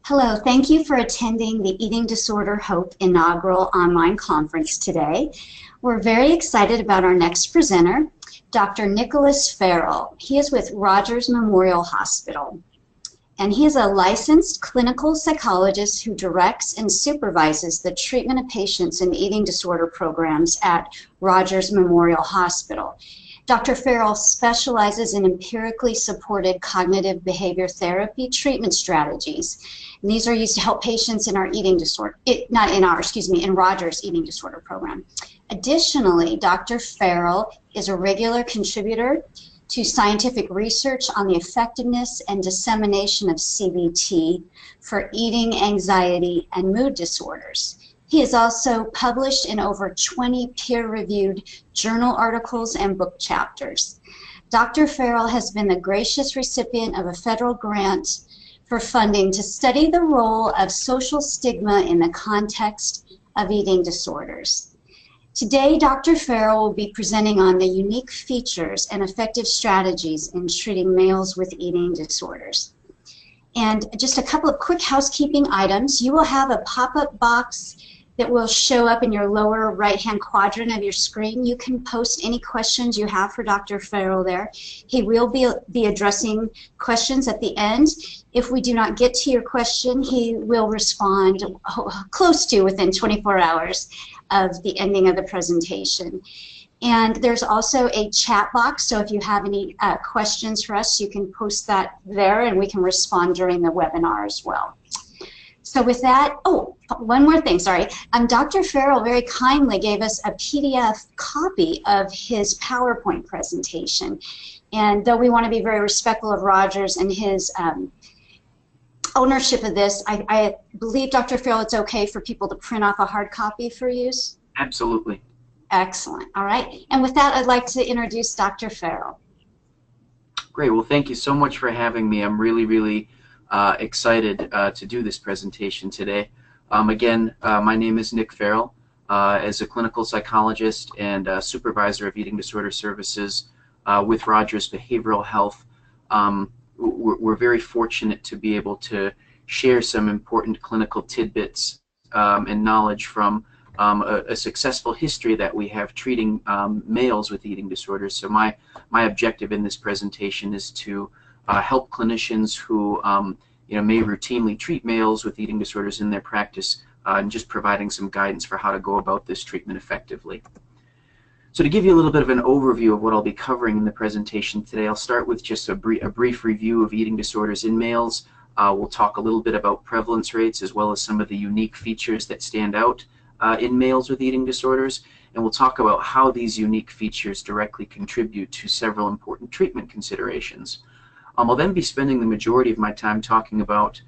Hello, thank you for attending the Eating Disorder Hope inaugural online conference today. We're very excited about our next presenter, Dr. Nicholas Farrell. He is with Rogers Memorial Hospital, and he is a licensed clinical psychologist who directs and supervises the treatment of patients in eating disorder programs at Rogers Memorial Hospital. Dr. Farrell specializes in empirically supported cognitive behavior therapy treatment strategies. And these are used to help patients in our eating disorder, in Rogers eating disorder program. Additionally, Dr. Farrell is a regular contributor to scientific research on the effectiveness and dissemination of CBT for eating, anxiety, and mood disorders. He is also published in over 20 peer-reviewed journal articles and book chapters. Dr. Farrell has been the gracious recipient of a federal grant for funding to study the role of social stigma in the context of eating disorders. Today, Dr. Farrell will be presenting on the unique features and effective strategies in treating males with eating disorders. And just a couple of quick housekeeping items. You will have a pop-up box that will show up in your lower right-hand quadrant of your screen. You can post any questions you have for Dr. Farrell there. He will be addressing questions at the end. If we do not get to your question, he will respond close to within 24 hours of the ending of the presentation. And there's also a chat box, so if you have any questions for us, you can post that there and we can respond during the webinar as well. So with that, oh, one more thing, sorry. Dr. Farrell very kindly gave us a PDF copy of his PowerPoint presentation. And though we want to be very respectful of Rogers and his ownership of this, I believe, Dr. Farrell, it's okay for people to print off a hard copy for use? Absolutely. Excellent. All right. And with that, I'd like to introduce Dr. Farrell. Great. Well, thank you so much for having me. I'm really excited to do this presentation today. Again, my name is Nick Farrell. As a clinical psychologist and supervisor of eating disorder services with Rogers Behavioral Health, we're very fortunate to be able to share some important clinical tidbits and knowledge from a successful history that we have treating males with eating disorders. So my objective in this presentation is to help clinicians who may routinely treat males with eating disorders in their practice, and just providing some guidance for how to go about this treatment effectively. So to give you a little bit of an overview of what I'll be covering in the presentation today, I'll start with just a brief review of eating disorders in males. We'll talk a little bit about prevalence rates as well as some of the unique features that stand out in males with eating disorders, and we'll talk about how these unique features directly contribute to several important treatment considerations. I'll then be spending the majority of my time talking about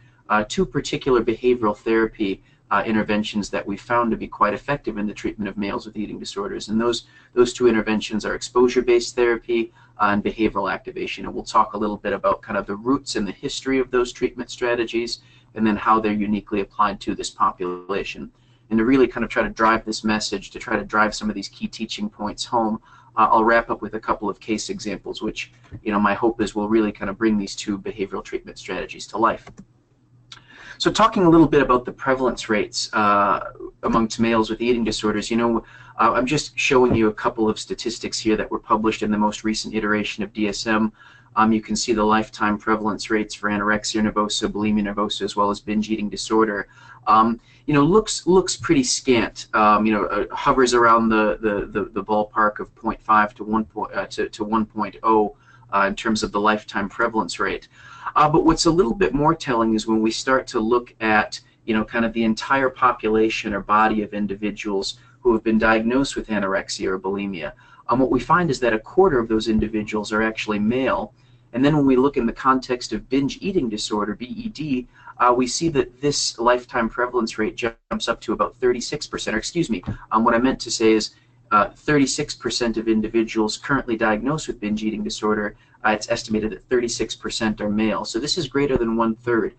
two particular behavioral therapy interventions that we found to be quite effective in the treatment of males with eating disorders, and those two interventions are exposure-based therapy and behavioral activation. And we'll talk a little bit about kind of the roots and the history of those treatment strategies, and then how they're uniquely applied to this population. And to really kind of try to drive this message, to try to drive some of these key teaching points home, I'll wrap up with a couple of case examples, which my hope is will really kind of bring these two behavioral treatment strategies to life. So talking a little bit about the prevalence rates amongst males with eating disorders, I'm just showing you a couple of statistics here that were published in the most recent iteration of DSM. You can see the lifetime prevalence rates for anorexia nervosa, bulimia nervosa, as well as binge eating disorder. Looks pretty scant. Hovers around the ballpark of 0.5 to 1.0 in terms of the lifetime prevalence rate. But what's a little bit more telling is when we start to look at kind of the entire population or body of individuals who have been diagnosed with anorexia or bulimia. What we find is that a quarter of those individuals are actually male. And then when we look in the context of binge eating disorder, BED, we see that this lifetime prevalence rate jumps up to about 36%, or excuse me, what I meant to say is 36% of individuals currently diagnosed with binge eating disorder, it's estimated that 36% are male. So this is greater than 1/3.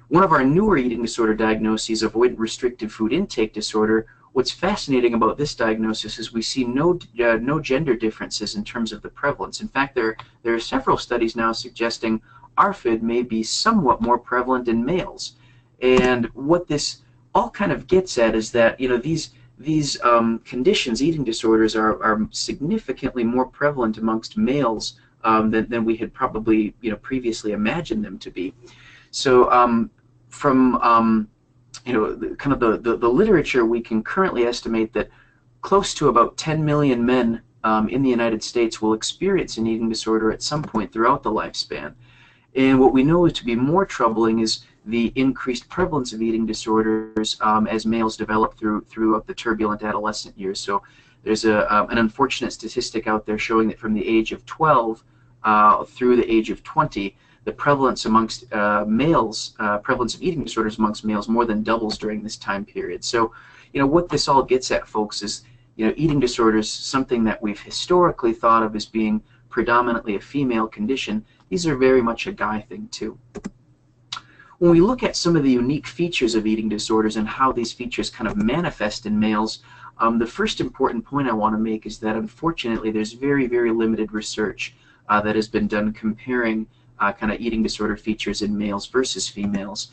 One of our newer eating disorder diagnoses, avoidant restrictive food intake disorder, what's fascinating about this diagnosis is we see no gender differences in terms of the prevalence. In fact, there are several studies now suggesting ARFID may be somewhat more prevalent in males. And what this all kind of gets at is that, these conditions, eating disorders, are significantly more prevalent amongst males than we had probably previously imagined them to be. So from kind of the literature, we can currently estimate that close to about 10 million men in the United States will experience an eating disorder at some point throughout the lifespan. And what we know to be more troubling is the increased prevalence of eating disorders as males develop throughout the turbulent adolescent years. So there's an unfortunate statistic out there showing that from the age of 12 through the age of 20, the prevalence amongst males, prevalence of eating disorders amongst males more than doubles during this time period. So, what this all gets at, folks, is, eating disorders, something that we've historically thought of as being predominantly a female condition. These are very much a guy thing too. When we look at some of the unique features of eating disorders and how these features kind of manifest in males, the first important point I want to make is that unfortunately there's very, very limited research that has been done comparing kind of eating disorder features in males versus females.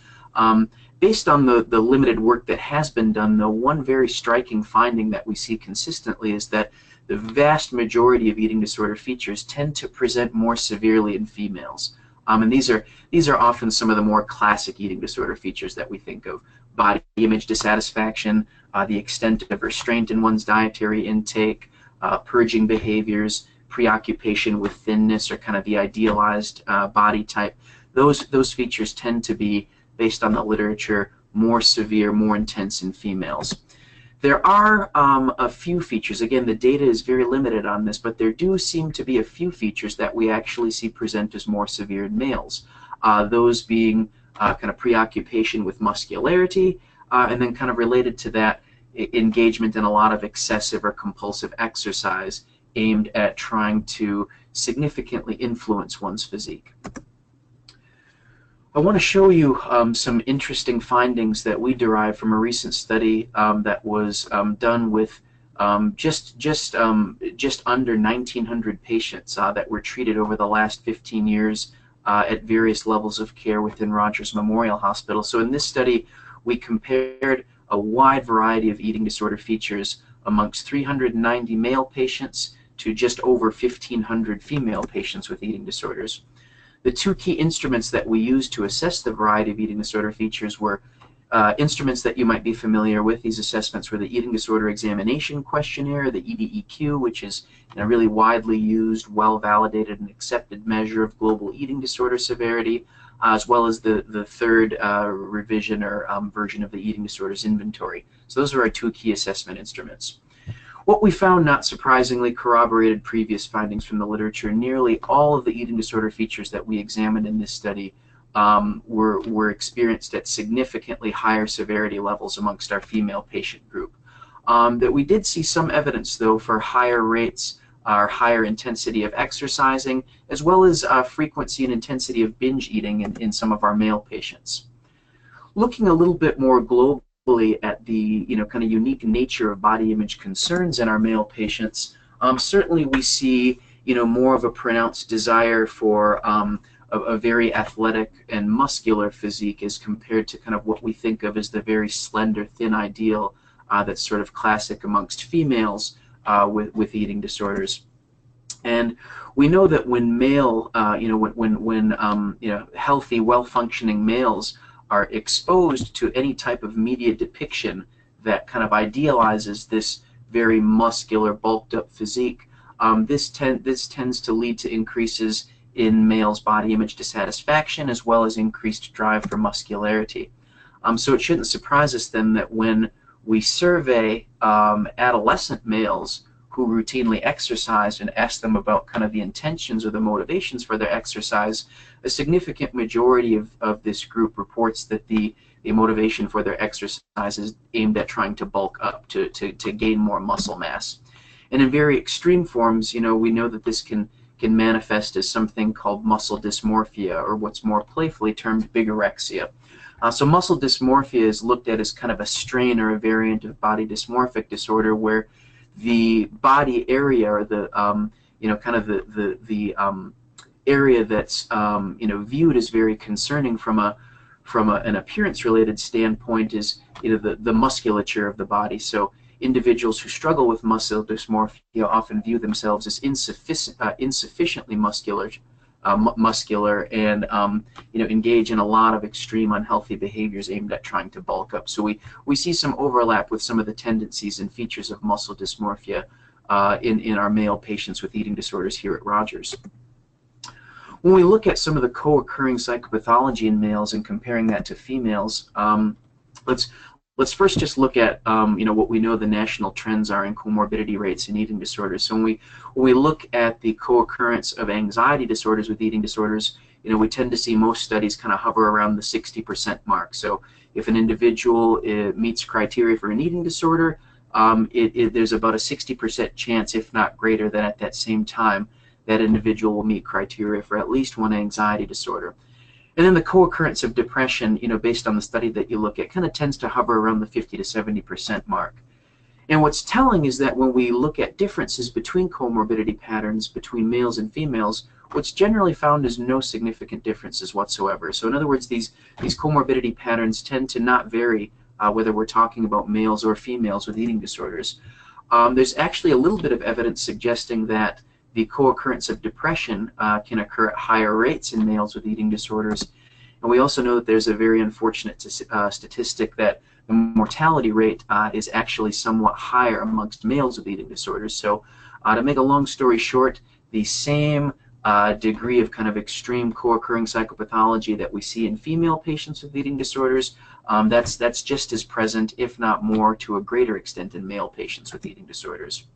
Based on the limited work that has been done, though, one very striking finding that we see consistently is that the vast majority of eating disorder features tend to present more severely in females. And these are often some of the more classic eating disorder features that we think of: body image dissatisfaction, the extent of restraint in one's dietary intake, purging behaviors, preoccupation with thinness or kind of the idealized body type. Those features tend to be, based on the literature, more severe, more intense in females. There are a few features. Again, the data is very limited on this, but there do seem to be a few features that we actually see present as more severe in males. Those being kind of preoccupation with muscularity, and then kind of related to that, engagement in a lot of excessive or compulsive exercise aimed at trying to significantly influence one's physique. I want to show you some interesting findings that we derived from a recent study that was done with just under 1,900 patients that were treated over the last 15 years at various levels of care within Rogers Memorial Hospital. So in this study, we compared a wide variety of eating disorder features amongst 390 male patients to just over 1,500 female patients with eating disorders. The two key instruments that we used to assess the variety of eating disorder features were instruments that you might be familiar with. These assessments were the Eating Disorder Examination Questionnaire, the EDEQ, which is a really widely used, well-validated, and accepted measure of global eating disorder severity, as well as the third revision or version of the Eating Disorders Inventory. So those are our two key assessment instruments. What we found, not surprisingly, corroborated previous findings from the literature. Nearly all of the eating disorder features that we examined in this study were experienced at significantly higher severity levels amongst our female patient group. That we did see some evidence, though, for higher rates or higher intensity of exercising, as well as frequency and intensity of binge eating in some of our male patients. Looking a little bit more globally at the kind of unique nature of body image concerns in our male patients, certainly we see more of a pronounced desire for a very athletic and muscular physique as compared to kind of what we think of as the very slender, thin ideal that's sort of classic amongst females with eating disorders. And we know that when healthy, well-functioning males are exposed to any type of media depiction that kind of idealizes this very muscular, bulked-up physique, this tends to lead to increases in males' body image dissatisfaction as well as increased drive for muscularity. So it shouldn't surprise us then that when we survey adolescent males who routinely exercise and ask them about kind of the intentions or the motivations for their exercise, a significant majority of this group reports that the motivation for their exercise is aimed at trying to bulk up, to gain more muscle mass. And in very extreme forms, we know that this can manifest as something called muscle dysmorphia, or what's more playfully termed bigorexia. So muscle dysmorphia is looked at as kind of a strain or a variant of body dysmorphic disorder, where the body area, or the kind of the area that's viewed as very concerning from an appearance-related standpoint is the musculature of the body. So individuals who struggle with muscle dysmorphia often view themselves as insufficiently muscular and engage in a lot of extreme unhealthy behaviors aimed at trying to bulk up. So we see some overlap with some of the tendencies and features of muscle dysmorphia in our male patients with eating disorders here at Rogers. When we look at some of the co-occurring psychopathology in males and comparing that to females, let's first just look at what we know the national trends are in comorbidity rates in eating disorders. So when we look at the co-occurrence of anxiety disorders with eating disorders, we tend to see most studies kind of hover around the 60% mark. So if an individual meets criteria for an eating disorder, there's about a 60% chance, if not greater, that at that same time that individual will meet criteria for at least one anxiety disorder. And then the co-occurrence of depression, based on the study that you look at, kind of tends to hover around the 50 to 70% mark. And what's telling is that when we look at differences between comorbidity patterns between males and females, what's generally found is no significant differences whatsoever. So in other words, these comorbidity patterns tend to not vary whether we're talking about males or females with eating disorders. There's actually a little bit of evidence suggesting that the co-occurrence of depression can occur at higher rates in males with eating disorders. And we also know that there's a very unfortunate statistic that the mortality rate is actually somewhat higher amongst males with eating disorders. So to make a long story short, the same degree of kind of extreme co-occurring psychopathology that we see in female patients with eating disorders, that's just as present, if not more, to a greater extent in male patients with eating disorders.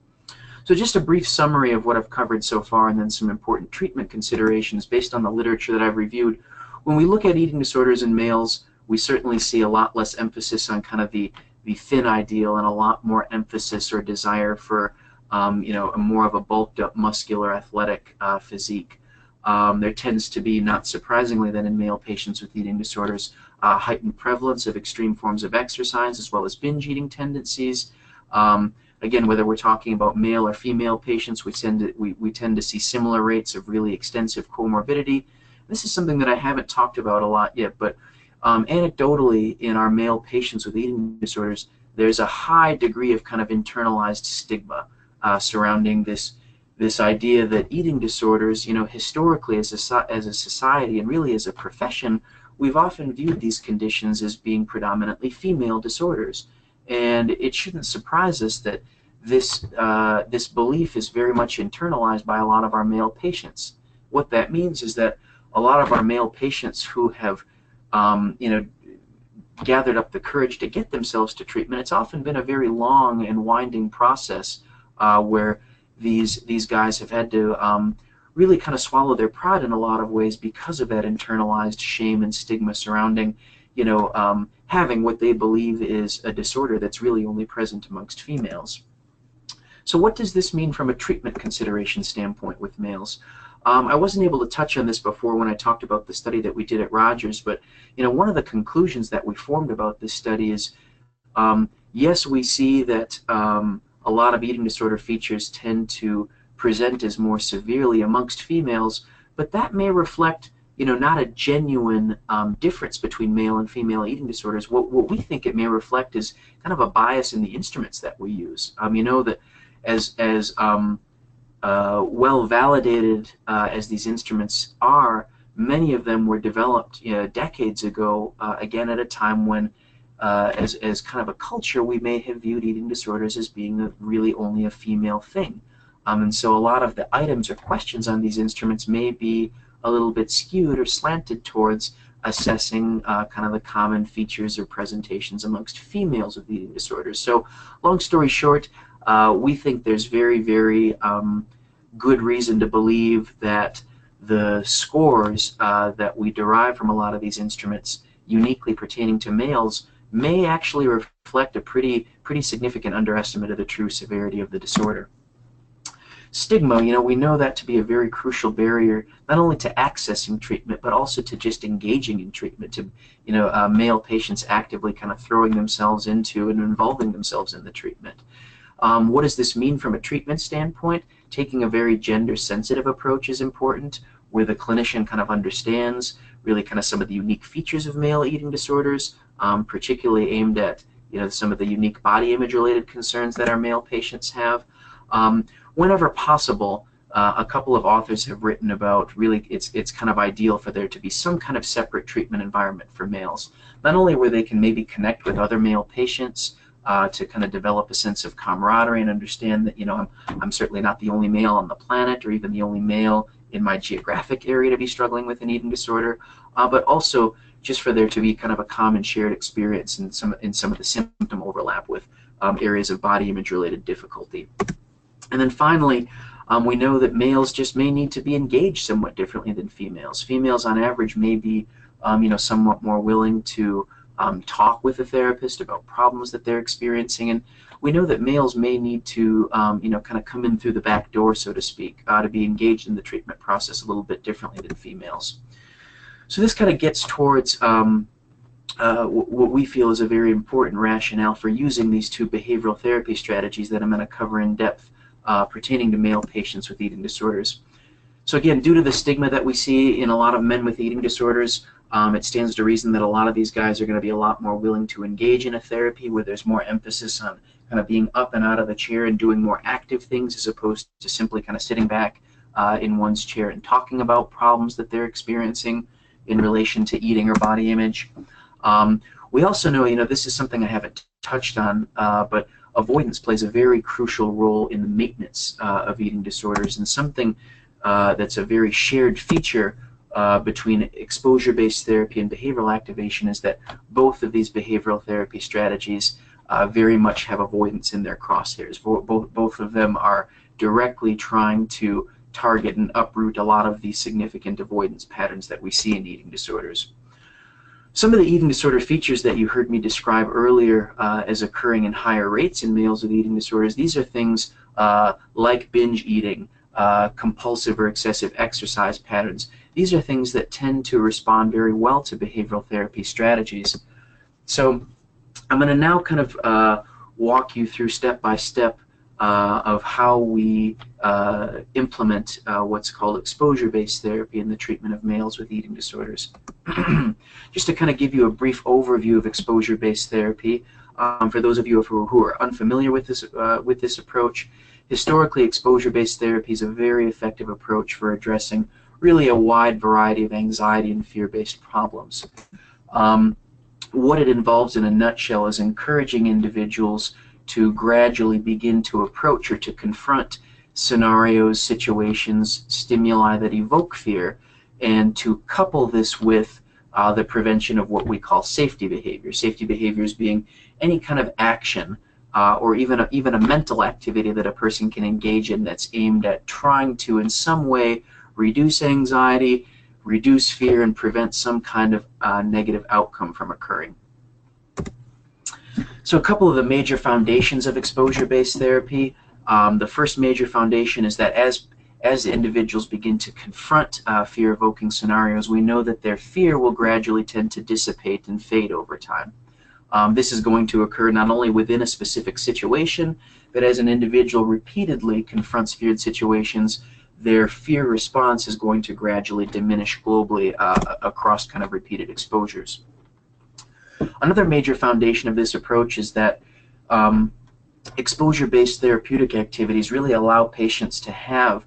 So just a brief summary of what I've covered so far, and then some important treatment considerations based on the literature that I've reviewed. When we look at eating disorders in males, we certainly see a lot less emphasis on kind of the thin ideal and a lot more emphasis or desire for more of a bulked up muscular athletic physique. There tends to be, not surprisingly then in male patients with eating disorders, heightened prevalence of extreme forms of exercise as well as binge eating tendencies. Again, whether we're talking about male or female patients, we tend to see similar rates of really extensive comorbidity. This is something that I haven't talked about a lot yet, but anecdotally in our male patients with eating disorders, there's a high degree of kind of internalized stigma surrounding this idea that eating disorders, historically as a society and really as a profession, we've often viewed these conditions as being predominantly female disorders. And it shouldn't surprise us that this belief is very much internalized by a lot of our male patients. What that means is that a lot of our male patients who have gathered up the courage to get themselves to treatment, it's often been a very long and winding process where these guys have had to really kind of swallow their pride in a lot of ways because of that internalized shame and stigma surrounding having what they believe is a disorder that's really only present amongst females. So what does this mean from a treatment consideration standpoint with males? I wasn't able to touch on this before when I talked about the study that we did at Rogers, but one of the conclusions that we formed about this study is, yes, we see that a lot of eating disorder features tend to present as more severely amongst females, but that may reflect not a genuine difference between male and female eating disorders. What we think it may reflect is kind of a bias in the instruments that we use. That as well validated as these instruments are, many of them were developed decades ago, again at a time when as kind of a culture we may have viewed eating disorders as being really only a female thing. And so a lot of the items or questions on these instruments may be a little bit skewed or slanted towards assessing kind of the common features or presentations amongst females with eating disorders. So long story short, we think there's very, very good reason to believe that the scores that we derive from a lot of these instruments uniquely pertaining to males may actually reflect a pretty significant underestimate of the true severity of the disorder. Stigma, we know that to be a very crucial barrier, not only to accessing treatment, but also to just engaging in treatment, to, male patients actively kind of throwing themselves into and involving themselves in the treatment. What does this mean from a treatment standpoint? Taking a very gender-sensitive approach is important. where the clinician kind of understands really kind of some of the unique features of male eating disorders, particularly aimed at some of the unique body image related concerns that our male patients have. Whenever possible, a couple of authors have written about really it's kind of ideal for there to be some kind of separate treatment environment for males, not only where they can maybe connect with other male patients to kind of develop a sense of camaraderie and understand that I'm certainly not the only male on the planet or even the only male in my geographic area to be struggling with an eating disorder, but also just for there to be kind of a common shared experience in some of the symptom overlap with areas of body image related difficulty. And then finally, we know that males just may need to be engaged somewhat differently than females. Females on average may be somewhat more willing to talk with a therapist about problems that they're experiencing, and we know that males may need to kind of come in through the back door, so to speak, to be engaged in the treatment process a little bit differently than females. So this kind of gets towards what we feel is a very important rationale for using these two behavioral therapy strategies that I'm going to cover in depth pertaining to male patients with eating disorders. So again, due to the stigma that we see in a lot of men with eating disorders, it stands to reason that a lot of these guys are going to be a lot more willing to engage in a therapy where there's more emphasis on kind of being up and out of the chair and doing more active things as opposed to simply kind of sitting back in one's chair and talking about problems that they're experiencing in relation to eating or body image. We also know, this is something I haven't touched on, but avoidance plays a very crucial role in the maintenance of eating disorders, and something that's a very shared feature between exposure-based therapy and behavioral activation is that both of these behavioral therapy strategies very much have avoidance in their crosshairs. Both of them are directly trying to target and uproot a lot of the significant avoidance patterns that we see in eating disorders. Some of the eating disorder features that you heard me describe earlier as occurring in higher rates in males with eating disorders, these are things like binge eating, compulsive or excessive exercise patterns. These are things that tend to respond very well to behavioral therapy strategies. So I'm going to now kind of walk you through step by step of how we implement what's called exposure-based therapy in the treatment of males with eating disorders. Just to kind of give you a brief overview of exposure-based therapy, for those of you who are unfamiliar with this approach, historically exposure-based therapy is a very effective approach for addressing really a wide variety of anxiety and fear-based problems. What it involves in a nutshell is encouraging individuals to gradually begin to approach or to confront scenarios, situations, stimuli that evoke fear, and to couple this with the prevention of what we call safety behavior. Safety behaviors being any kind of action or even a mental activity that a person can engage in that's aimed at trying to in some way reduce anxiety, reduce fear, and prevent some kind of negative outcome from occurring. So a couple of the major foundations of exposure-based therapy. The first major foundation is that as individuals begin to confront fear-evoking scenarios, we know that their fear will gradually tend to dissipate and fade over time. This is going to occur not only within a specific situation, but as an individual repeatedly confronts feared situations, their fear response is going to gradually diminish globally across kind of repeated exposures. Another major foundation of this approach is that exposure-based therapeutic activities really allow patients to have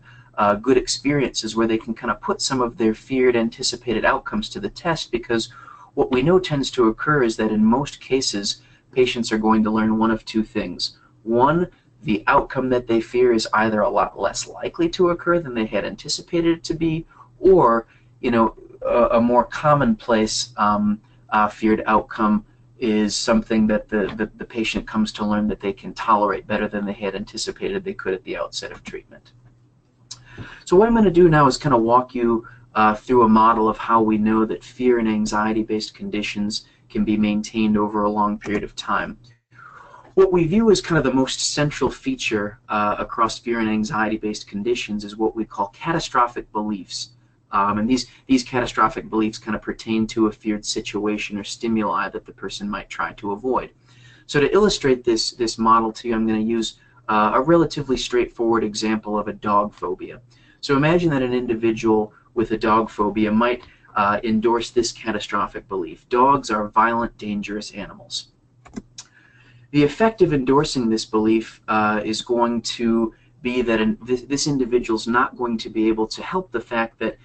good experiences where they can kind of put some of their feared anticipated outcomes to the test, because what we know tends to occur is that in most cases patients are going to learn one of two things. One, the outcome that they fear is either a lot less likely to occur than they had anticipated it to be, or a more commonplace feared outcome is something that the patient comes to learn that they can tolerate better than they had anticipated they could at the outset of treatment. So what I'm going to do now is kind of walk you through a model of how we know that fear and anxiety-based conditions can be maintained over a long period of time. What we view as kind of the most central feature across fear and anxiety-based conditions is what we call catastrophic beliefs. And these catastrophic beliefs kind of pertain to a feared situation or stimuli that the person might try to avoid. So to illustrate this model to you, I'm going to use a relatively straightforward example of a dog phobia. So imagine that an individual with a dog phobia might endorse this catastrophic belief: dogs are violent, dangerous animals. The effect of endorsing this belief is going to be that this individual is not going to be able to help the fact that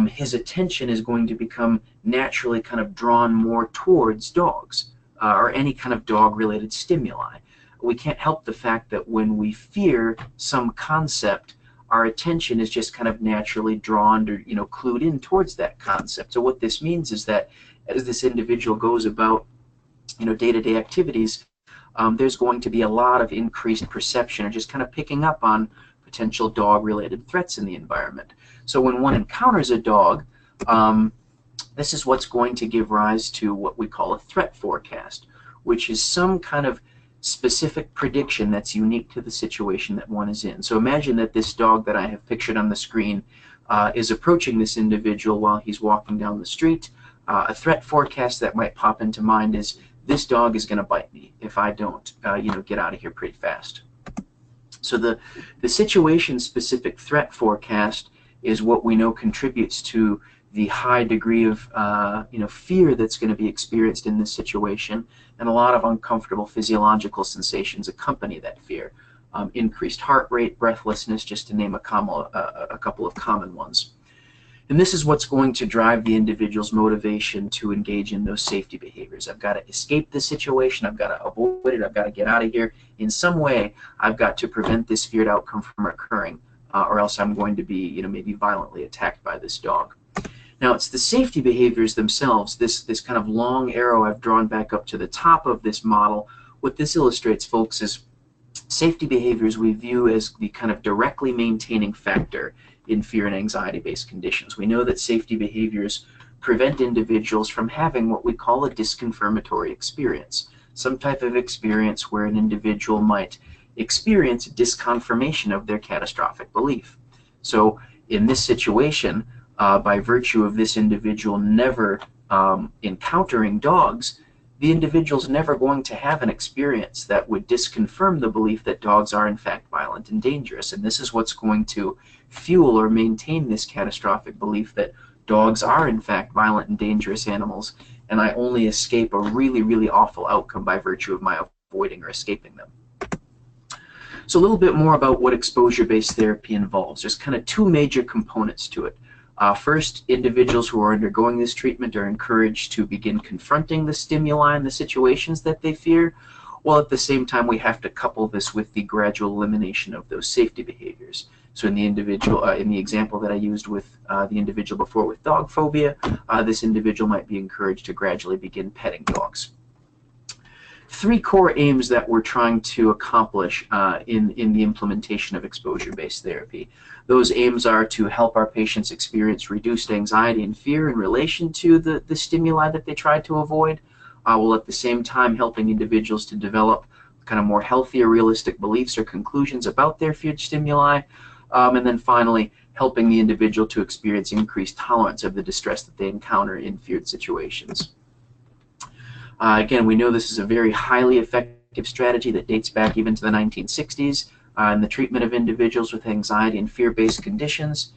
his attention is going to become naturally kind of drawn more towards dogs or any kind of dog-related stimuli. We can't help the fact that when we fear some concept, our attention is just kind of naturally drawn or, clued in towards that concept. So what this means is that as this individual goes about, day-to-day activities, there's going to be a lot of increased perception or just kind of picking up on potential dog-related threats in the environment. So when one encounters a dog, this is what's going to give rise to what we call a threat forecast, which is some kind of specific prediction that's unique to the situation that one is in. So imagine that this dog that I have pictured on the screen is approaching this individual while he's walking down the street. A threat forecast that might pop into mind is, this dog is going to bite me if I don't get out of here pretty fast. So the situation-specific threat forecast is what we know contributes to the high degree of fear that's going to be experienced in this situation, and a lot of uncomfortable physiological sensations accompany that fear. Increased heart rate, breathlessness, just to name a couple of common ones. And this is what's going to drive the individual's motivation to engage in those safety behaviors. I've got to escape this situation, I've got to avoid it, I've got to get out of here. In some way, I've got to prevent this feared outcome from occurring, or else I'm going to be maybe violently attacked by this dog. Now, it's the safety behaviors themselves, this kind of long arrow I've drawn back up to the top of this model. What this illustrates, folks, is safety behaviors we view as the kind of directly maintaining factor in fear and anxiety-based conditions. We know that safety behaviors prevent individuals from having what we call a disconfirmatory experience, some type of experience where an individual might experience disconfirmation of their catastrophic belief. So in this situation, by virtue of this individual never encountering dogs, the individual's never going to have an experience that would disconfirm the belief that dogs are in fact violent and dangerous. And this is what's going to fuel or maintain this catastrophic belief that dogs are in fact violent and dangerous animals, and I only escape a really, really awful outcome by virtue of my avoiding or escaping them. So a little bit more about what exposure-based therapy involves. There's kind of two major components to it. First, individuals who are undergoing this treatment are encouraged to begin confronting the stimuli and the situations that they fear, while at the same time we have to couple this with the gradual elimination of those safety behaviors. So in the example that I used with the individual before with dog phobia, this individual might be encouraged to gradually begin petting dogs. Three core aims that we're trying to accomplish in the implementation of exposure-based therapy. Those aims are to help our patients experience reduced anxiety and fear in relation to the stimuli that they try to avoid, while at the same time helping individuals to develop kind of more healthier, realistic beliefs or conclusions about their feared stimuli, and then finally helping the individual to experience increased tolerance of the distress that they encounter in feared situations. Again, we know this is a very highly effective strategy that dates back even to the 1960s in the treatment of individuals with anxiety and fear-based conditions.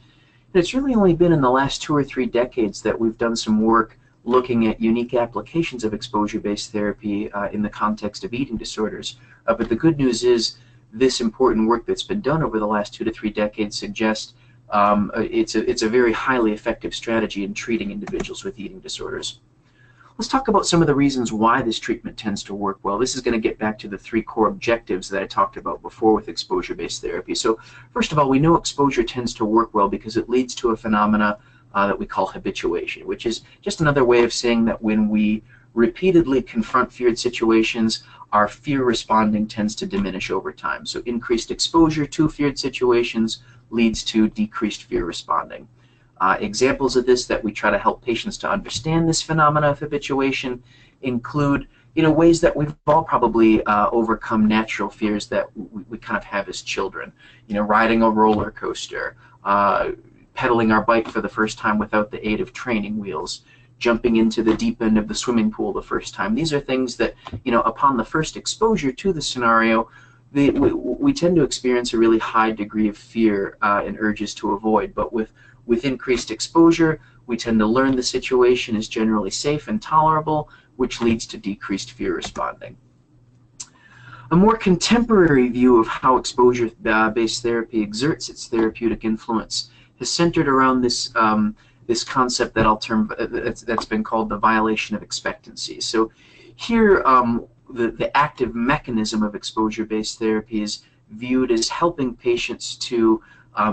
And it's really only been in the last 2 or 3 decades that we've done some work looking at unique applications of exposure-based therapy in the context of eating disorders. But the good news is this important work that's been done over the last 2 to 3 decades suggests it's a very highly effective strategy in treating individuals with eating disorders. Let's talk about some of the reasons why this treatment tends to work well. This is going to get back to the 3 core objectives that I talked about before with exposure-based therapy. So first of all, we know exposure tends to work well because it leads to a phenomena that we call habituation, which is just another way of saying that when we repeatedly confront feared situations, our fear responding tends to diminish over time. So increased exposure to feared situations leads to decreased fear responding. Examples of this that we try to help patients to understand this phenomena of habituation include ways that we've all probably overcome natural fears that we kind of have as children. Riding a roller coaster, pedaling our bike for the first time without the aid of training wheels, jumping into the deep end of the swimming pool the first time. These are things that, upon the first exposure to the scenario, we tend to experience a really high degree of fear and urges to avoid. But with with increased exposure, we tend to learn the situation is generally safe and tolerable, which leads to decreased fear responding. A more contemporary view of how exposure-based therapy exerts its therapeutic influence is centered around this this concept that I'll term that's been called the violation of expectancy. So here, the active mechanism of exposure-based therapy is viewed as helping patients to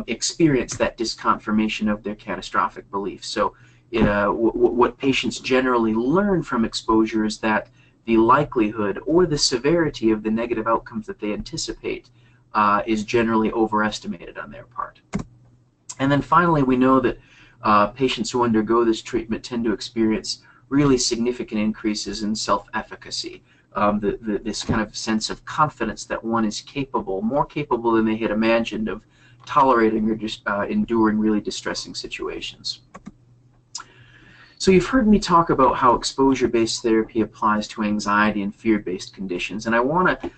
experience that disconfirmation of their catastrophic beliefs. So what patients generally learn from exposure is that the likelihood or the severity of the negative outcomes that they anticipate is generally overestimated on their part. And then finally, we know that patients who undergo this treatment tend to experience really significant increases in self-efficacy. This kind of sense of confidence that one is capable, more capable than they had imagined, of tolerating or just enduring really distressing situations. So you've heard me talk about how exposure-based therapy applies to anxiety and fear-based conditions, and I want to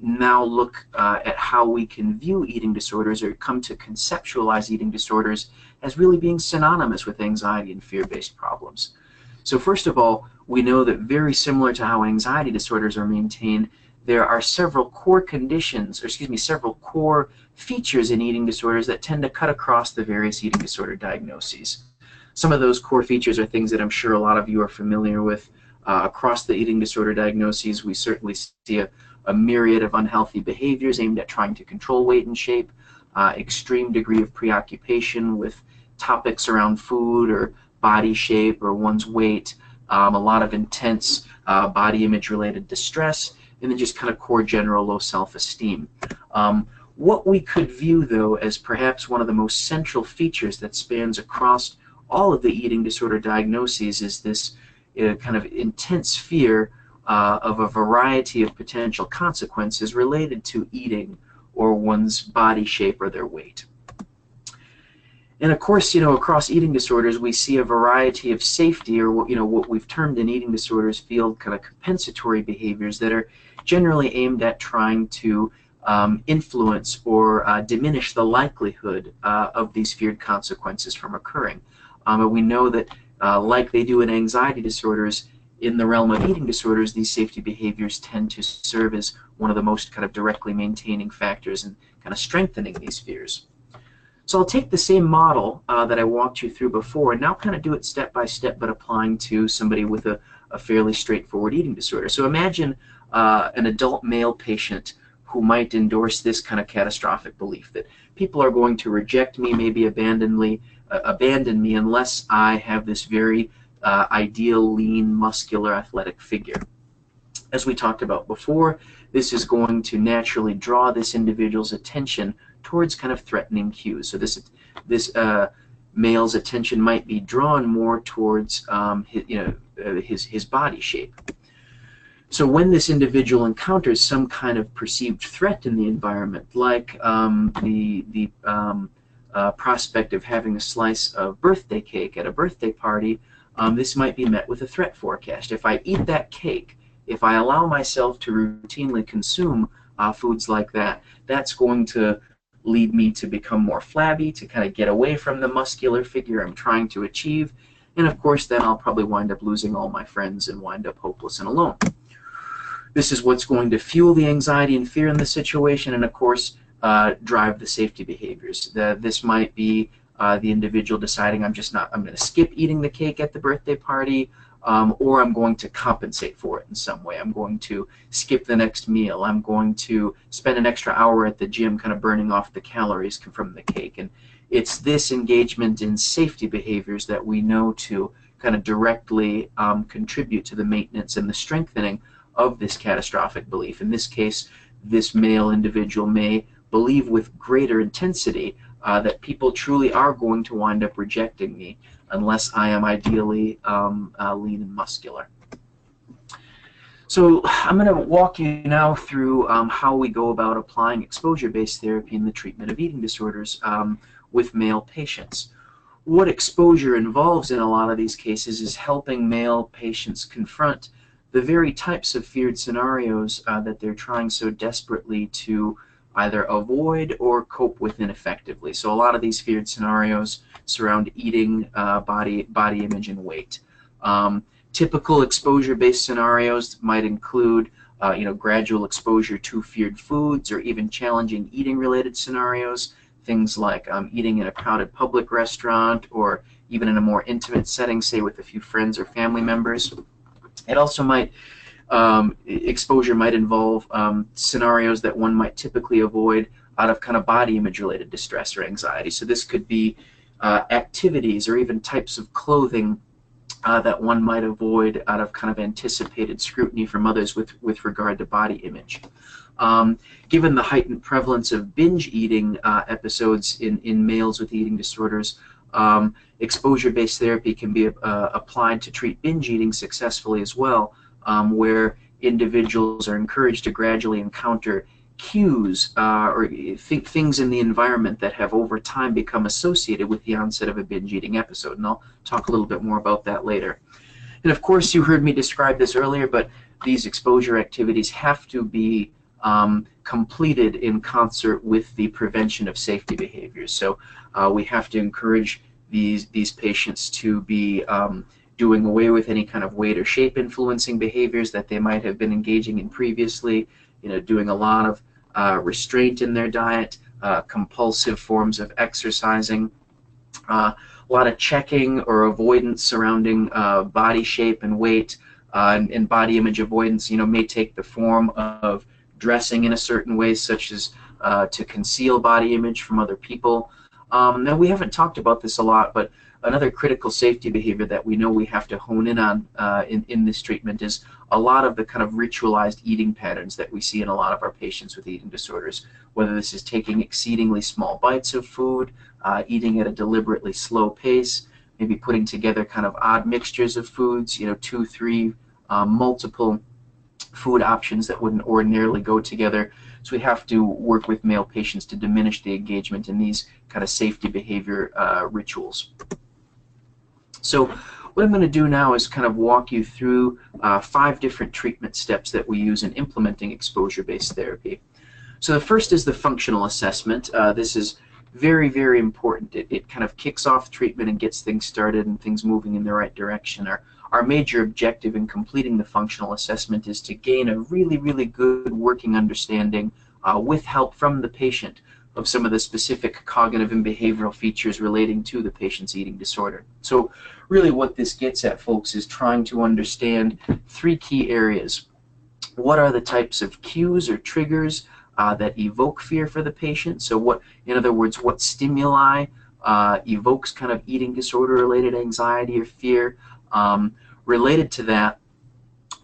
now look at how we can view eating disorders, or come to conceptualize eating disorders as really being synonymous with anxiety and fear-based problems. So first of all, we know that very similar to how anxiety disorders are maintained, there are several core conditions, or excuse me, several core features in eating disorders that tend to cut across the various eating disorder diagnoses. Some of those core features are things that I'm sure a lot of you are familiar with. Across the eating disorder diagnoses, we certainly see a myriad of unhealthy behaviors aimed at trying to control weight and shape, extreme degree of preoccupation with topics around food or body shape or one's weight, a lot of intense body image related distress, and then just kind of core general low self-esteem. What we could view, though, as perhaps one of the most central features that spans across all of the eating disorder diagnoses is this kind of intense fear of a variety of potential consequences related to eating or one's body shape or their weight. And of course, across eating disorders, we see a variety of safety, or what we've termed in eating disorders field kind of compensatory behaviors that are generally aimed at trying to influence or diminish the likelihood of these feared consequences from occurring. But we know that, like they do in anxiety disorders, in the realm of eating disorders, these safety behaviors tend to serve as one of the most kind of directly maintaining factors and kind of strengthening these fears. So I'll take the same model that I walked you through before and now kind of do it step by step, but applying to somebody with a fairly straightforward eating disorder. So imagine an adult male patient who might endorse this kind of catastrophic belief that people are going to reject me, maybe abandon me unless I have this very ideal, lean, muscular, athletic figure. As we talked about before, this is going to naturally draw this individual's attention towards kind of threatening cues. So this male's attention might be drawn more towards his body shape. So when this individual encounters some kind of perceived threat in the environment, like the prospect of having a slice of birthday cake at a birthday party, this might be met with a threat forecast. If I eat that cake, if I allow myself to routinely consume foods like that, that's going to lead me to become more flabby, to kind of get away from the muscular figure I'm trying to achieve, and of course then I'll probably wind up losing all my friends and wind up hopeless and alone. This is what's going to fuel the anxiety and fear in the situation, and of course drive the safety behaviors. This might be the individual deciding I'm going to skip eating the cake at the birthday party, or I'm going to compensate for it in some way. I'm going to skip the next meal. I'm going to spend an extra hour at the gym kind of burning off the calories from the cake. And it's this engagement in safety behaviors that we know to kind of directly contribute to the maintenance and the strengthening of this catastrophic belief. In this case, this male individual may believe with greater intensity that people truly are going to wind up rejecting me unless I am ideally lean and muscular. So I'm going to walk you now through how we go about applying exposure-based therapy in the treatment of eating disorders with male patients. What exposure involves in a lot of these cases is helping male patients confront the very types of feared scenarios that they're trying so desperately to either avoid or cope with ineffectively. So a lot of these feared scenarios surround eating, body image, and weight. Typical exposure-based scenarios might include gradual exposure to feared foods, or even challenging eating-related scenarios, things like eating in a crowded public restaurant, or even in a more intimate setting, say with a few friends or family members. It also might, exposure might involve scenarios that one might typically avoid out of kind of body image-related distress or anxiety. So this could be activities or even types of clothing that one might avoid out of kind of anticipated scrutiny from others with regard to body image. Given the heightened prevalence of binge eating episodes in males with eating disorders, exposure-based therapy can be applied to treat binge eating successfully as well, where individuals are encouraged to gradually encounter cues or things in the environment that have over time become associated with the onset of a binge eating episode, and I'll talk a little bit more about that later. And of course, you heard me describe this earlier, but these exposure activities have to be completed in concert with the prevention of safety behaviors. So we have to encourage these patients to be doing away with any kind of weight or shape influencing behaviors that they might have been engaging in previously, doing a lot of restraint in their diet, compulsive forms of exercising, a lot of checking or avoidance surrounding body shape and weight, and body image avoidance, may take the form of dressing in a certain way, such as to conceal body image from other people. Now, we haven't talked about this a lot, but another critical safety behavior that we know we have to hone in on in this treatment is a lot of the kind of ritualized eating patterns that we see in a lot of our patients with eating disorders, whether this is taking exceedingly small bites of food, eating at a deliberately slow pace, maybe putting together kind of odd mixtures of foods, 2, 3, multiple food options that wouldn't ordinarily go together. So we have to work with male patients to diminish the engagement in these kind of safety behavior rituals. So what I'm going to do now is kind of walk you through 5 different treatment steps that we use in implementing exposure-based therapy. So the first is the functional assessment. This is very, very important. It kind of kicks off treatment and gets things started and things moving in the right direction. Our major objective in completing the functional assessment is to gain a really, really good working understanding with help from the patient of some of the specific cognitive and behavioral features relating to the patient's eating disorder. So really what this gets at, folks, is trying to understand 3 key areas. What are the types of cues or triggers that evoke fear for the patient? So what, in other words, what stimuli evokes kind of eating disorder related anxiety or fear? Related to that,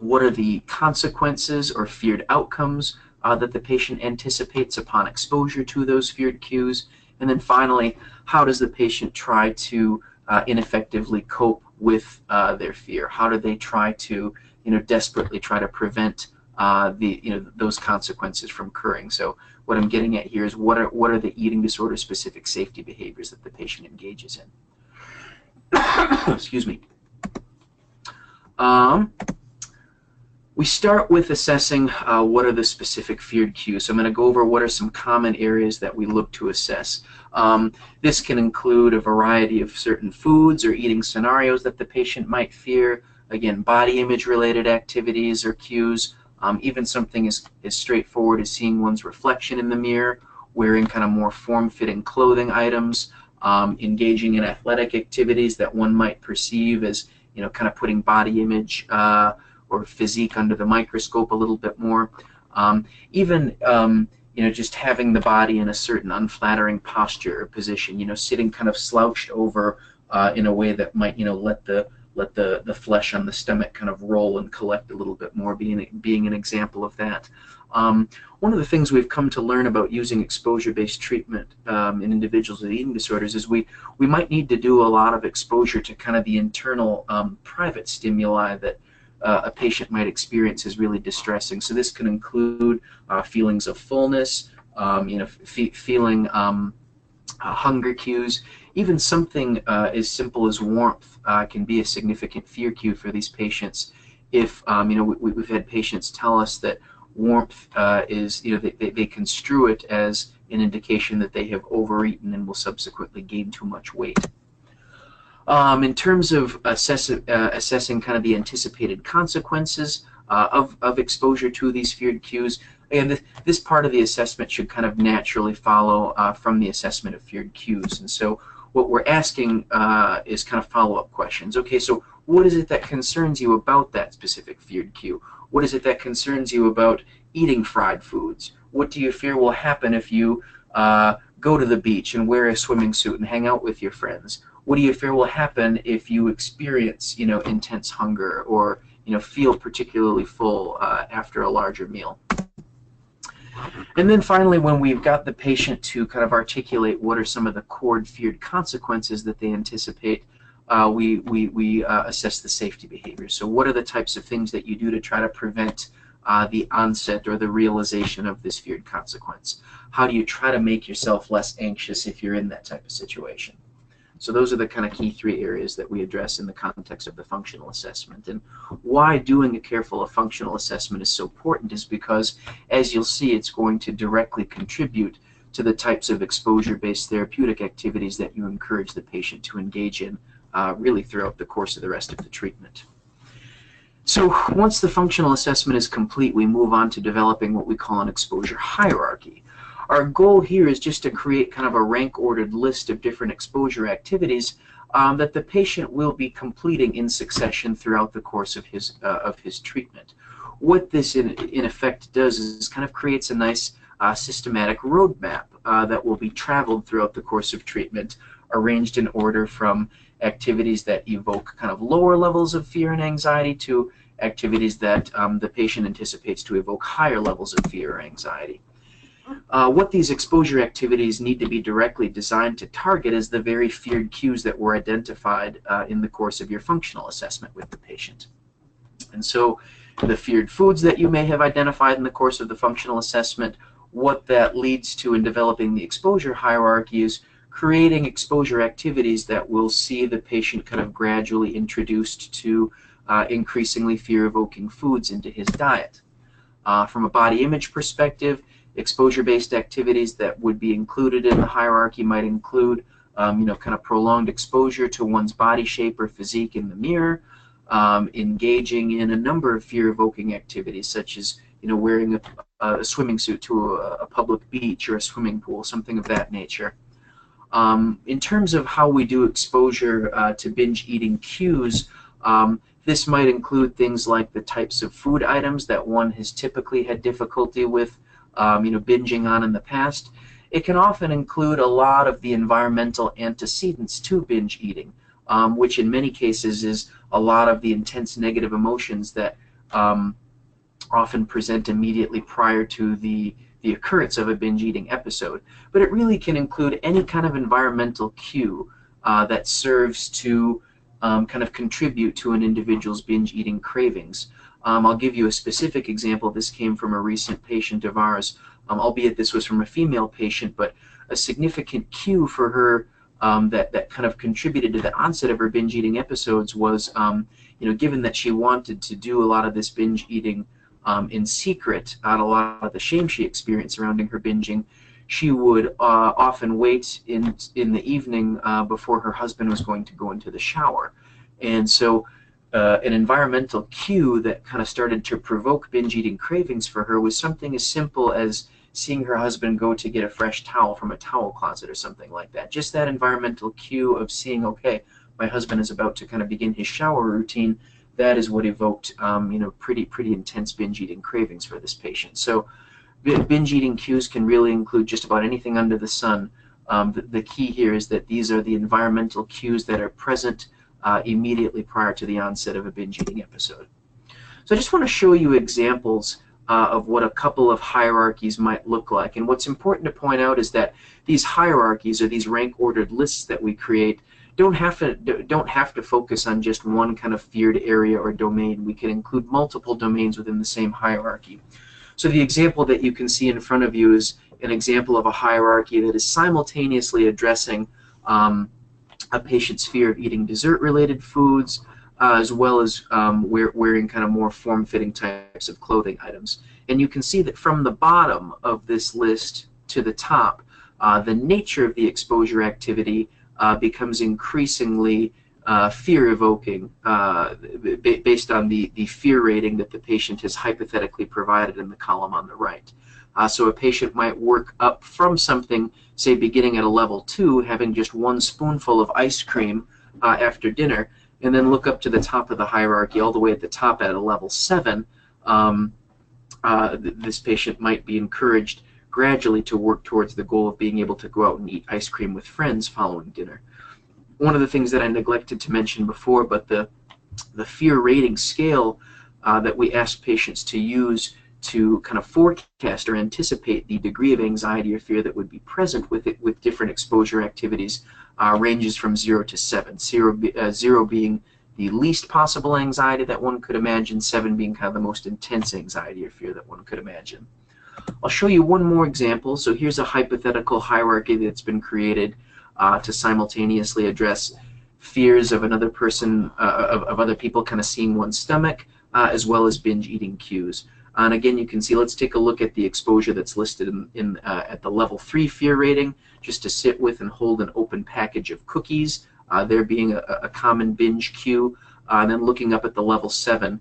what are the consequences or feared outcomes that the patient anticipates upon exposure to those feared cues? And then finally, how does the patient try to ineffectively cope with their fear? How do they try to, desperately try to prevent those consequences from occurring? So what I'm getting at here is what are the eating disorder specific safety behaviors that the patient engages in? Excuse me. We start with assessing what are the specific feared cues. So I'm going to go over what are some common areas that we look to assess. This can include a variety of certain foods or eating scenarios that the patient might fear. Again, body image related activities or cues. Even something as straightforward as seeing one's reflection in the mirror, wearing kind of more form-fitting clothing items, engaging in athletic activities that one might perceive as kind of putting body image or physique under the microscope a little bit more. Even just having the body in a certain unflattering posture or position, sitting kind of slouched over in a way that might let the flesh on the stomach kind of roll and collect a little bit more, being an example of that. One of the things we've come to learn about using exposure-based treatment in individuals with eating disorders is we might need to do a lot of exposure to kind of the internal private stimuli that a patient might experience as really distressing. So this can include feelings of fullness, feeling hunger cues. Even something as simple as warmth can be a significant fear cue for these patients. If we've had patients tell us that warmth is, they construe it as an indication that they have overeaten and will subsequently gain too much weight. In terms of assessing kind of the anticipated consequences of exposure to these feared cues, again, this part of the assessment should kind of naturally follow from the assessment of feared cues. And so what we're asking is kind of follow-up questions. Okay, so what is it that concerns you about that specific feared cue? What is it that concerns you about eating fried foods? What do you fear will happen if you go to the beach and wear a swimming suit and hang out with your friends? What do you fear will happen if you experience, intense hunger or, feel particularly full after a larger meal? And then finally, when we've got the patient to kind of articulate what are some of the core feared consequences that they anticipate, we assess the safety behaviors. So what are the types of things that you do to try to prevent the onset or the realization of this feared consequence? How do you try to make yourself less anxious if you're in that type of situation? So those are the kind of key 3 areas that we address in the context of the functional assessment. And why doing a careful functional assessment is so important is because, as you'll see, it's going to directly contribute to the types of exposure-based therapeutic activities that you encourage the patient to engage in really throughout the course of the rest of the treatment. So once the functional assessment is complete, we move on to developing what we call an exposure hierarchy. Our goal here is just to create kind of a rank-ordered list of different exposure activities that the patient will be completing in succession throughout the course of his treatment. What this in effect does is kind of creates a nice systematic roadmap that will be traveled throughout the course of treatment, arranged in order from activities that evoke kind of lower levels of fear and anxiety to activities that the patient anticipates to evoke higher levels of fear or anxiety. What these exposure activities need to be directly designed to target is the very feared cues that were identified in the course of your functional assessment with the patient. And so the feared foods that you may have identified in the course of the functional assessment, what that leads to in developing the exposure hierarchy is creating exposure activities that will see the patient kind of gradually introduced to increasingly fear-evoking foods into his diet. From a body image perspective, exposure-based activities that would be included in the hierarchy might include, kind of prolonged exposure to one's body shape or physique in the mirror, engaging in a number of fear-evoking activities such as, wearing a swimming suit to a public beach or a swimming pool, something of that nature. In terms of how we do exposure to binge eating cues, this might include things like the types of food items that one has typically had difficulty with binging on in the past. It can often include a lot of the environmental antecedents to binge eating, which in many cases is a lot of the intense negative emotions that often present immediately prior to the occurrence of a binge eating episode. But it really can include any kind of environmental cue that serves to kind of contribute to an individual's binge eating cravings. I'll give you a specific example. This came from a recent patient of ours, albeit this was from a female patient, but a significant cue for her that kind of contributed to the onset of her binge eating episodes was, given that she wanted to do a lot of this binge eating in secret, out of a lot of the shame she experienced surrounding her binging, she would often wait in the evening before her husband was going to go into the shower. And so an environmental cue that kind of started to provoke binge eating cravings for her was something as simple as seeing her husband go to get a fresh towel from a towel closet or something like that. Just that environmental cue of seeing, okay, my husband is about to kind of begin his shower routine, that is what evoked pretty intense binge eating cravings for this patient. So binge eating cues can really include just about anything under the sun. The key here is that these are the environmental cues that are present immediately prior to the onset of a binge eating episode. So I just want to show you examples of what a couple of hierarchies might look like. And what's important to point out is that these hierarchies, or these rank-ordered lists that we create, don't have to focus on just one kind of feared area or domain. We can include multiple domains within the same hierarchy. So the example that you can see in front of you is an example of a hierarchy that is simultaneously addressing a patient's fear of eating dessert-related foods, as well as wearing kind of more form-fitting types of clothing items. And you can see that from the bottom of this list to the top, the nature of the exposure activity becomes increasingly fear-evoking based on the fear rating that the patient has hypothetically provided in the column on the right. So a patient might work up from something, say beginning at a level 2, having just one spoonful of ice cream after dinner, and then look up to the top of the hierarchy, all the way at the top at a level 7. This patient might be encouraged gradually to work towards the goal of being able to go out and eat ice cream with friends following dinner. One of the things that I neglected to mention before, but the fear rating scale that we ask patients to use to kind of forecast or anticipate the degree of anxiety or fear that would be present with it, with different exposure activities, ranges from 0 to 7. 0 being the least possible anxiety that one could imagine, 7 being kind of the most intense anxiety or fear that one could imagine. I'll show you one more example. So here's a hypothetical hierarchy that's been created to simultaneously address fears of another person, of other people kind of seeing one's stomach, as well as binge eating cues. And again, you can see, let's take a look at the exposure that's listed at the level 3 fear rating, just to sit with and hold an open package of cookies, there being a common binge cue, and then looking up at the level 7,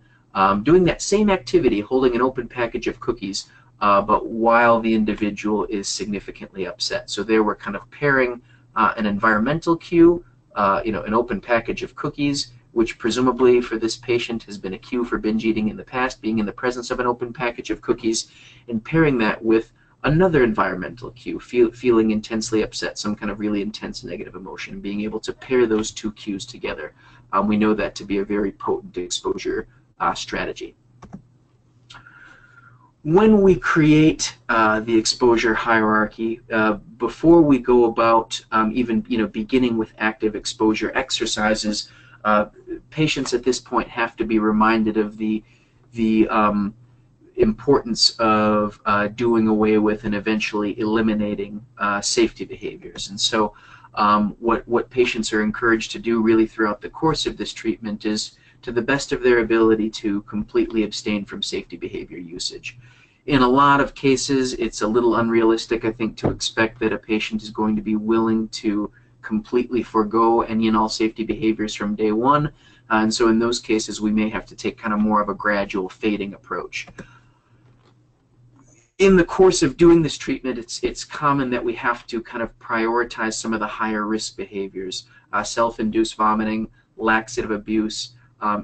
doing that same activity, holding an open package of cookies, but while the individual is significantly upset. So there we're kind of pairing an environmental cue, an open package of cookies, which presumably for this patient has been a cue for binge eating in the past, being in the presence of an open package of cookies, and pairing that with another environmental cue, feeling intensely upset, some kind of really intense negative emotion, being able to pair those two cues together. We know that to be a very potent exposure strategy. When we create the exposure hierarchy, before we go about even beginning with active exposure exercises, patients at this point have to be reminded of the importance of doing away with and eventually eliminating safety behaviors. And so what patients are encouraged to do really throughout the course of this treatment is, to the best of their ability, to completely abstain from safety behavior usage. In a lot of cases, it's a little unrealistic, I think, to expect that a patient is going to be willing to completely forego any and all safety behaviors from day one. And so in those cases, we may have to take kind of more of a gradual fading approach. In the course of doing this treatment, it's common that we have to kind of prioritize some of the higher risk behaviors, self-induced vomiting, laxative abuse,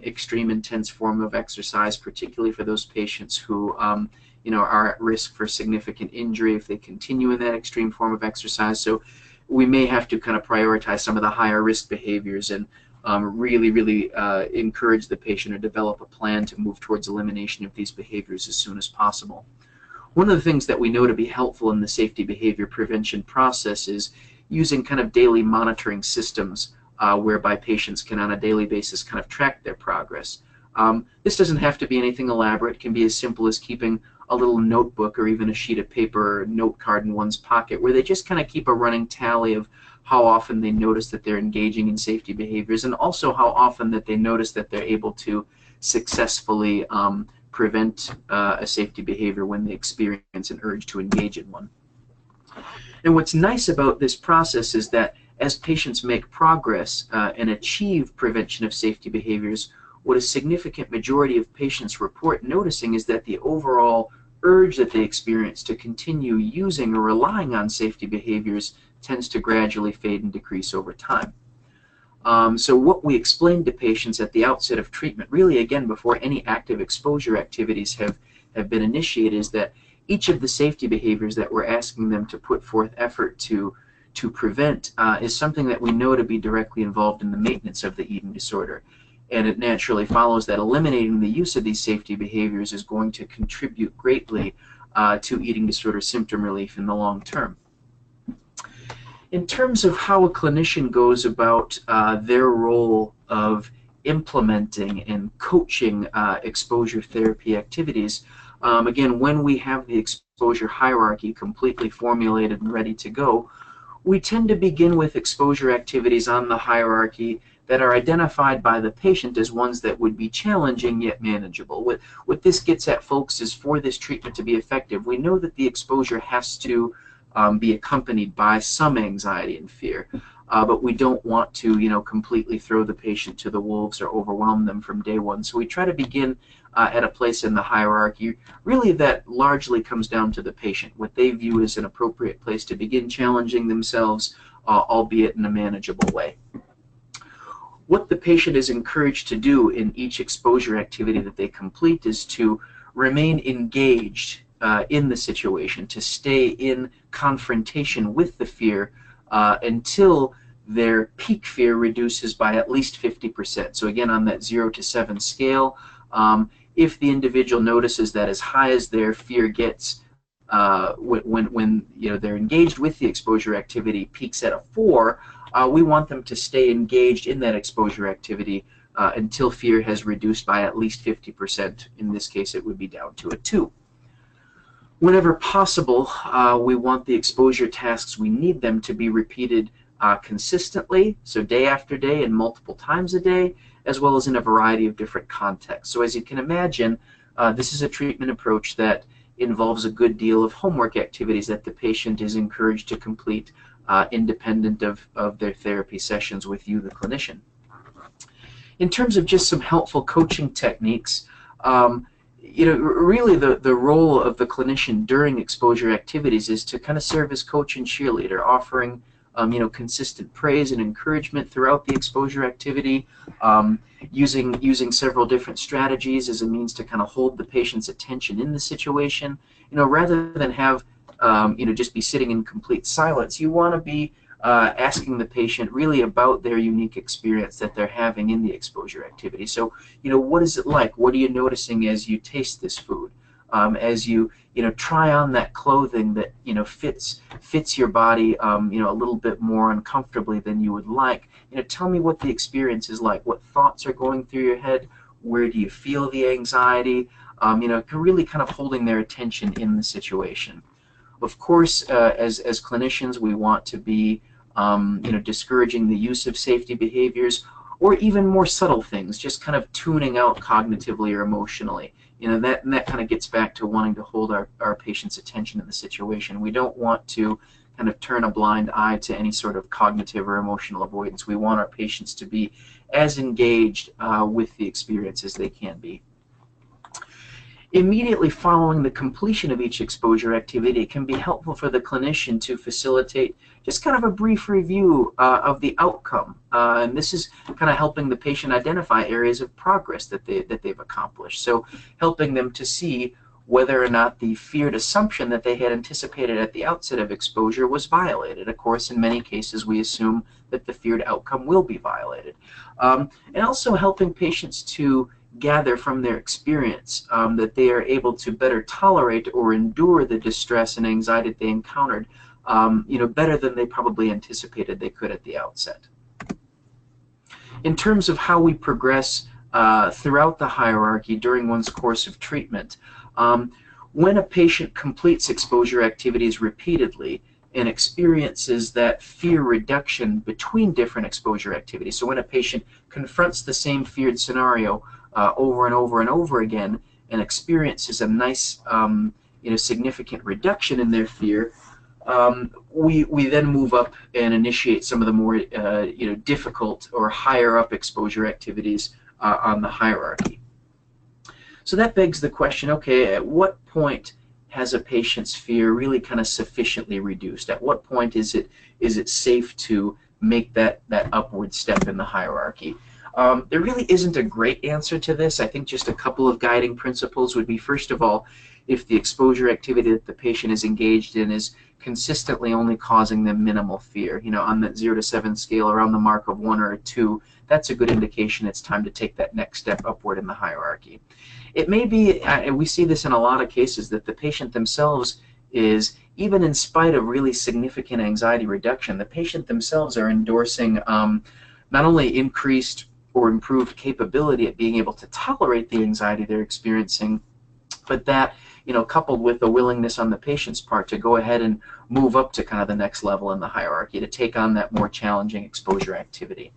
extreme intense form of exercise, particularly for those patients who are at risk for significant injury if they continue in that extreme form of exercise. So we may have to kind of prioritize some of the higher risk behaviors and really encourage the patient or develop a plan to move towards elimination of these behaviors as soon as possible. One of the things that we know to be helpful in the safety behavior prevention process is using kind of daily monitoring systems whereby patients can on a daily basis kind of track their progress. This doesn't have to be anything elaborate. It can be as simple as keeping a little notebook or even a sheet of paper or note card in one's pocket where they just kind of keep a running tally of how often they notice that they're engaging in safety behaviors, and also how often that they notice that they're able to successfully prevent a safety behavior when they experience an urge to engage in one. And what's nice about this process is that as patients make progress and achieve prevention of safety behaviors, what a significant majority of patients report noticing is that the overall urge that they experience to continue using or relying on safety behaviors tends to gradually fade and decrease over time. So what we explain to patients at the outset of treatment, really again before any active exposure activities have been initiated, is that each of the safety behaviors that we're asking them to put forth effort to prevent is something that we know to be directly involved in the maintenance of the eating disorder. And it naturally follows that eliminating the use of these safety behaviors is going to contribute greatly to eating disorder symptom relief in the long term. In terms of how a clinician goes about their role of implementing and coaching exposure therapy activities, again, when we have the exposure hierarchy completely formulated and ready to go, we tend to begin with exposure activities on the hierarchy that are identified by the patient as ones that would be challenging yet manageable. What this gets at, folks, is for this treatment to be effective, we know that the exposure has to be accompanied by some anxiety and fear. But we don't want to, completely throw the patient to the wolves or overwhelm them from day one. So we try to begin at a place in the hierarchy, really that largely comes down to the patient, what they view as an appropriate place to begin challenging themselves, albeit in a manageable way. What the patient is encouraged to do in each exposure activity that they complete is to remain engaged in the situation, to stay in confrontation with the fear until their peak fear reduces by at least 50%. So again, on that 0 to 7 scale, if the individual notices that as high as their fear gets when they're engaged with the exposure activity peaks at a 4, we want them to stay engaged in that exposure activity until fear has reduced by at least 50%. In this case, it would be down to a 2. Whenever possible, we want the exposure tasks, we need them to be repeated consistently, so day after day and multiple times a day, as well as in a variety of different contexts. So as you can imagine, this is a treatment approach that involves a good deal of homework activities that the patient is encouraged to complete independent of their therapy sessions with you, the clinician. In terms of just some helpful coaching techniques, really the role of the clinician during exposure activities is to kind of serve as coach and cheerleader, offering consistent praise and encouragement throughout the exposure activity, using several different strategies as a means to kind of hold the patient's attention in the situation. Rather than have just be sitting in complete silence, you want to be asking the patient really about their unique experience that they're having in the exposure activity. So, what is it like? What are you noticing as you taste this food? As you try on that clothing that fits your body a little bit more uncomfortably than you would like. Tell me what the experience is like. What thoughts are going through your head? Where do you feel the anxiety? Really kind of holding their attention in the situation. Of course, as clinicians, we want to be discouraging the use of safety behaviors, or even more subtle things, just kind of tuning out cognitively or emotionally. That kind of gets back to wanting to hold our patient's attention in the situation. We don't want to kind of turn a blind eye to any sort of cognitive or emotional avoidance. We want our patients to be as engaged with the experience as they can be. Immediately following the completion of each exposure activity, it can be helpful for the clinician to facilitate just kind of a brief review of the outcome. And this is kind of helping the patient identify areas of progress that they've accomplished. So helping them to see whether or not the feared assumption that they had anticipated at the outset of exposure was violated. Of course, in many cases, we assume that the feared outcome will be violated. And also helping patients to gather from their experience that they are able to better tolerate or endure the distress and anxiety that they encountered, better than they probably anticipated they could at the outset. In terms of how we progress throughout the hierarchy during one's course of treatment, when a patient completes exposure activities repeatedly and experiences that fear reduction between different exposure activities, so when a patient confronts the same feared scenario over and over and over again and experiences a nice significant reduction in their fear, we then move up and initiate some of the more difficult or higher up exposure activities on the hierarchy. So that begs the question, okay, at what point has a patient's fear really kind of sufficiently reduced? At what point is it safe to make that upward step in the hierarchy? There really isn't a great answer to this. I think just a couple of guiding principles would be, first of all, if the exposure activity that the patient is engaged in is consistently only causing them minimal fear, on that 0 to 7 scale, around the mark of 1 or a 2, that's a good indication it's time to take that next step upward in the hierarchy. It may be, and we see this in a lot of cases, that the patient themselves is, even in spite of really significant anxiety reduction, the patient themselves are endorsing not only increased or improved capability at being able to tolerate the anxiety they're experiencing, but that, coupled with a willingness on the patient's part to go ahead and move up to kind of the next level in the hierarchy, to take on that more challenging exposure activity.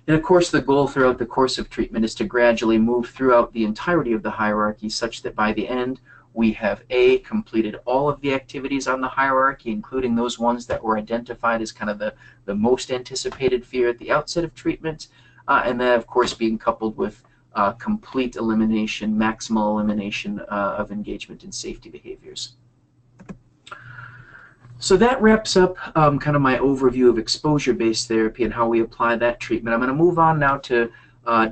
And of course, the goal throughout the course of treatment is to gradually move throughout the entirety of the hierarchy such that by the end, we have A, completed all of the activities on the hierarchy, including those ones that were identified as kind of the most anticipated fear at the outset of treatment, and then, of course, being coupled with complete elimination, maximal elimination of engagement in safety behaviors. So that wraps up kind of my overview of exposure-based therapy and how we apply that treatment. I'm going to move on now to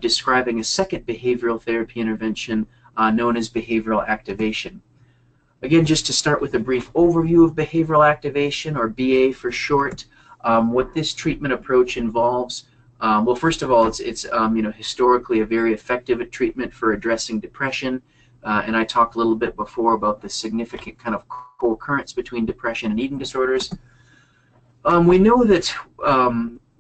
describing a second behavioral therapy intervention known as behavioral activation. Again, just to start with a brief overview of behavioral activation, or BA for short, what this treatment approach involves. Well, first of all, it's historically a very effective treatment for addressing depression. And I talked a little bit before about the significant kind of co-occurrence between depression and eating disorders. We know that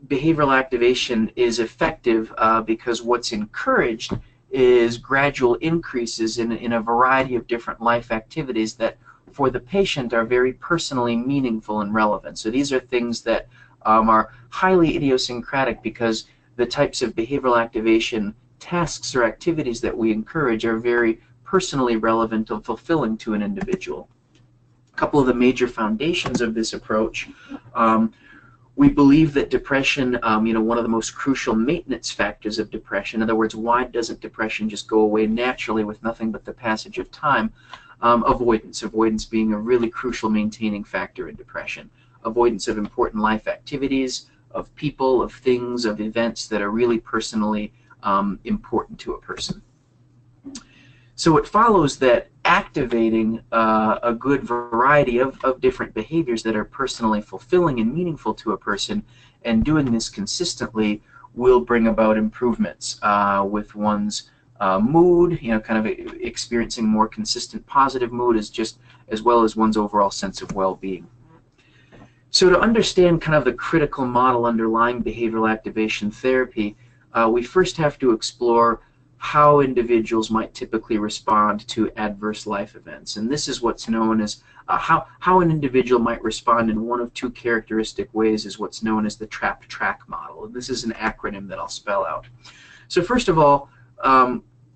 behavioral activation is effective because what's encouraged is gradual increases in a variety of different life activities that for the patient are very personally meaningful and relevant. So these are things that are highly idiosyncratic because the types of behavioral activation tasks or activities that we encourage are very personally relevant and fulfilling to an individual. A couple of the major foundations of this approach. We believe that depression, one of the most crucial maintenance factors of depression, in other words, why doesn't depression just go away naturally with nothing but the passage of time? Avoidance being a really crucial maintaining factor in depression. Avoidance of important life activities, of people, of things, of events that are really personally important to a person. So it follows that activating a good variety of different behaviors that are personally fulfilling and meaningful to a person, and doing this consistently, will bring about improvements with one's mood, kind of experiencing more consistent positive mood, as well as one's overall sense of well-being. So to understand kind of the critical model underlying behavioral activation therapy, we first have to explore how individuals might typically respond to adverse life events. And this is what's known as how an individual might respond in one of two characteristic ways is what's known as the TRAP-TRAC model. And this is an acronym that I'll spell out. So first of all,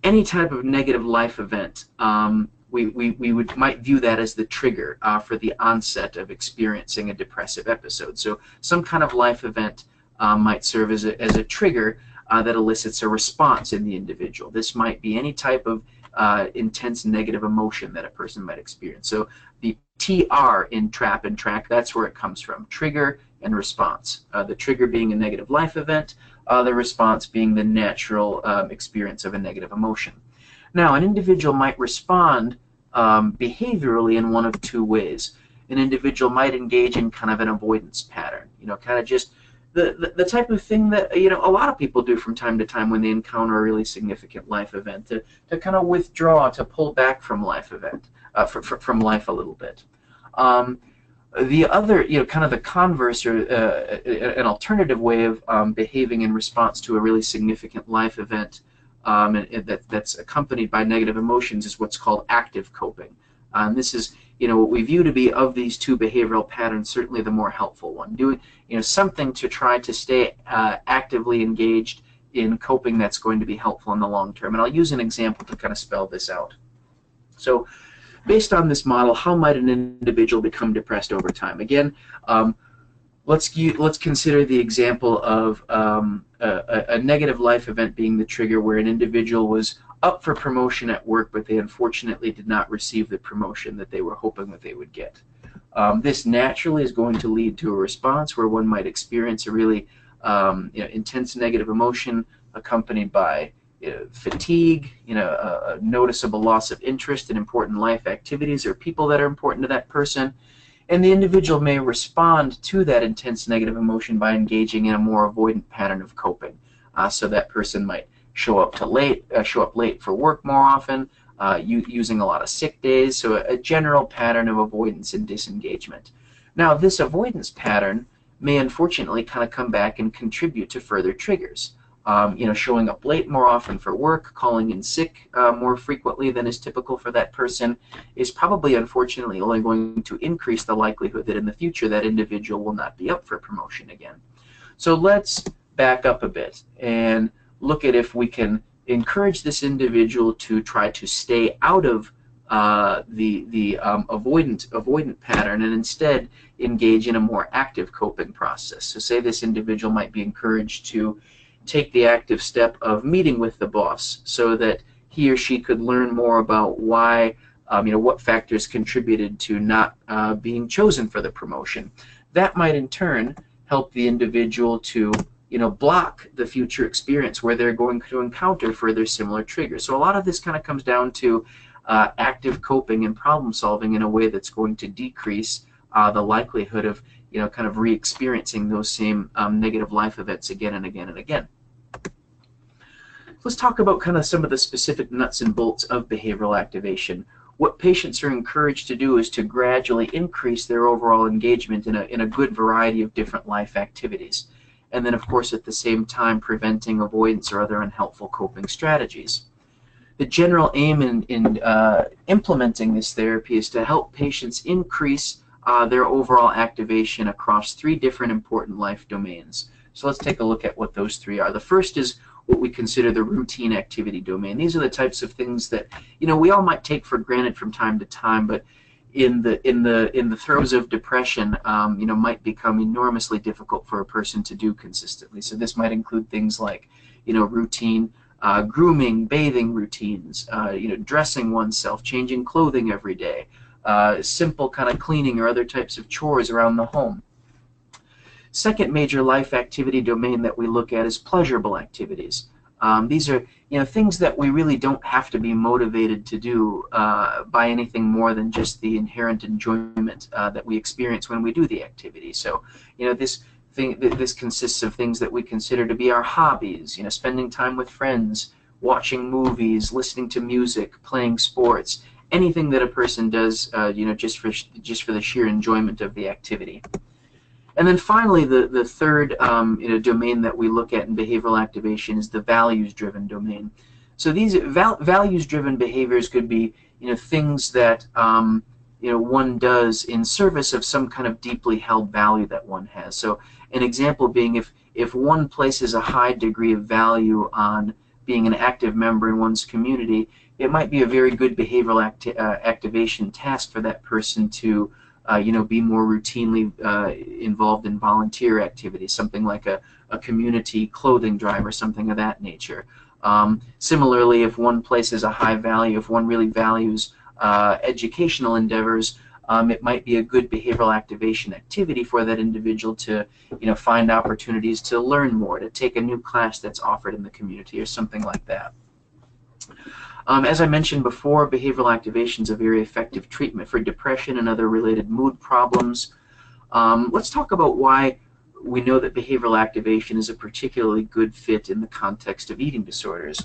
any type of negative life event, we might view that as the trigger for the onset of experiencing a depressive episode. So some kind of life event might serve as a trigger that elicits a response in the individual. This might be any type of intense negative emotion that a person might experience. So the TR in TRAP and TRAC, that's where it comes from, trigger and response. The trigger being a negative life event, the response being the natural experience of a negative emotion. Now, an individual might respond behaviorally in one of two ways. An individual might engage in kind of an avoidance pattern, kind of just the type of thing that a lot of people do from time to time when they encounter a really significant life event, to kind of withdraw, to pull back from life event, from life a little bit. The other, kind of the converse, or an alternative way of behaving in response to a really significant life event that's accompanied by negative emotions is what's called active coping. This is, what we view to be, of these two behavioral patterns, certainly the more helpful one. Doing, something to try to stay actively engaged in coping that's going to be helpful in the long term. And I'll use an example to kind of spell this out. So, based on this model, how might an individual become depressed over time? Again, let's consider the example of a negative life event being the trigger, where an individual was up for promotion at work, but they unfortunately did not receive the promotion that they were hoping that they would get. This naturally is going to lead to a response where one might experience a really intense negative emotion accompanied by fatigue, a noticeable loss of interest in important life activities or people that are important to that person. And the individual may respond to that intense negative emotion by engaging in a more avoidant pattern of coping. So that person might show up late for work more often, using a lot of sick days, so a general pattern of avoidance and disengagement. Now, this avoidance pattern may unfortunately kind of come back and contribute to further triggers. Showing up late more often for work, calling in sick more frequently than is typical for that person is probably, unfortunately, only going to increase the likelihood that in the future that individual will not be up for promotion again. So let's back up a bit and look at if we can encourage this individual to try to stay out of the avoidant pattern and instead engage in a more active coping process. So say this individual might be encouraged to take the active step of meeting with the boss so that he or she could learn more about why, what factors contributed to not being chosen for the promotion. That might in turn help the individual to block the future experience where they're going to encounter further similar triggers. So a lot of this kind of comes down to active coping and problem solving in a way that's going to decrease the likelihood of kind of re-experiencing those same negative life events again and again and again. Let's talk about kind of some of the specific nuts and bolts of behavioral activation. What patients are encouraged to do is to gradually increase their overall engagement in a good variety of different life activities. And then, of course, at the same time, preventing avoidance or other unhelpful coping strategies. The general aim in implementing this therapy is to help patients increase their overall activation across 3 different important life domains. So let's take a look at what those 3 are. The first is what we consider the routine activity domain. These are the types of things that we all might take for granted from time to time, but in the throes of depression, might become enormously difficult for a person to do consistently. So this might include things like, routine grooming, bathing routines, dressing oneself, changing clothing every day, simple kind of cleaning or other types of chores around the home. Second major life activity domain that we look at is pleasurable activities. These are things that we really don't have to be motivated to do by anything more than just the inherent enjoyment that we experience when we do the activity. So this consists of things that we consider to be our hobbies, spending time with friends, watching movies, listening to music, playing sports, anything that a person does just for the sheer enjoyment of the activity. And then finally, the third domain that we look at in behavioral activation is the values-driven domain. So these values-driven behaviors could be things that one does in service of some kind of deeply held value that one has. So an example being if one places a high degree of value on being an active member in one's community, it might be a very good behavioral activation task for that person to be more routinely involved in volunteer activities, something like a community clothing drive or something of that nature. Similarly, if one places a high value, if one really values educational endeavors, it might be a good behavioral activation activity for that individual to find opportunities to learn more, to take a new class that's offered in the community or something like that. As I mentioned before, behavioral activation is a very effective treatment for depression and other related mood problems. Let's talk about why we know that behavioral activation is a particularly good fit in the context of eating disorders.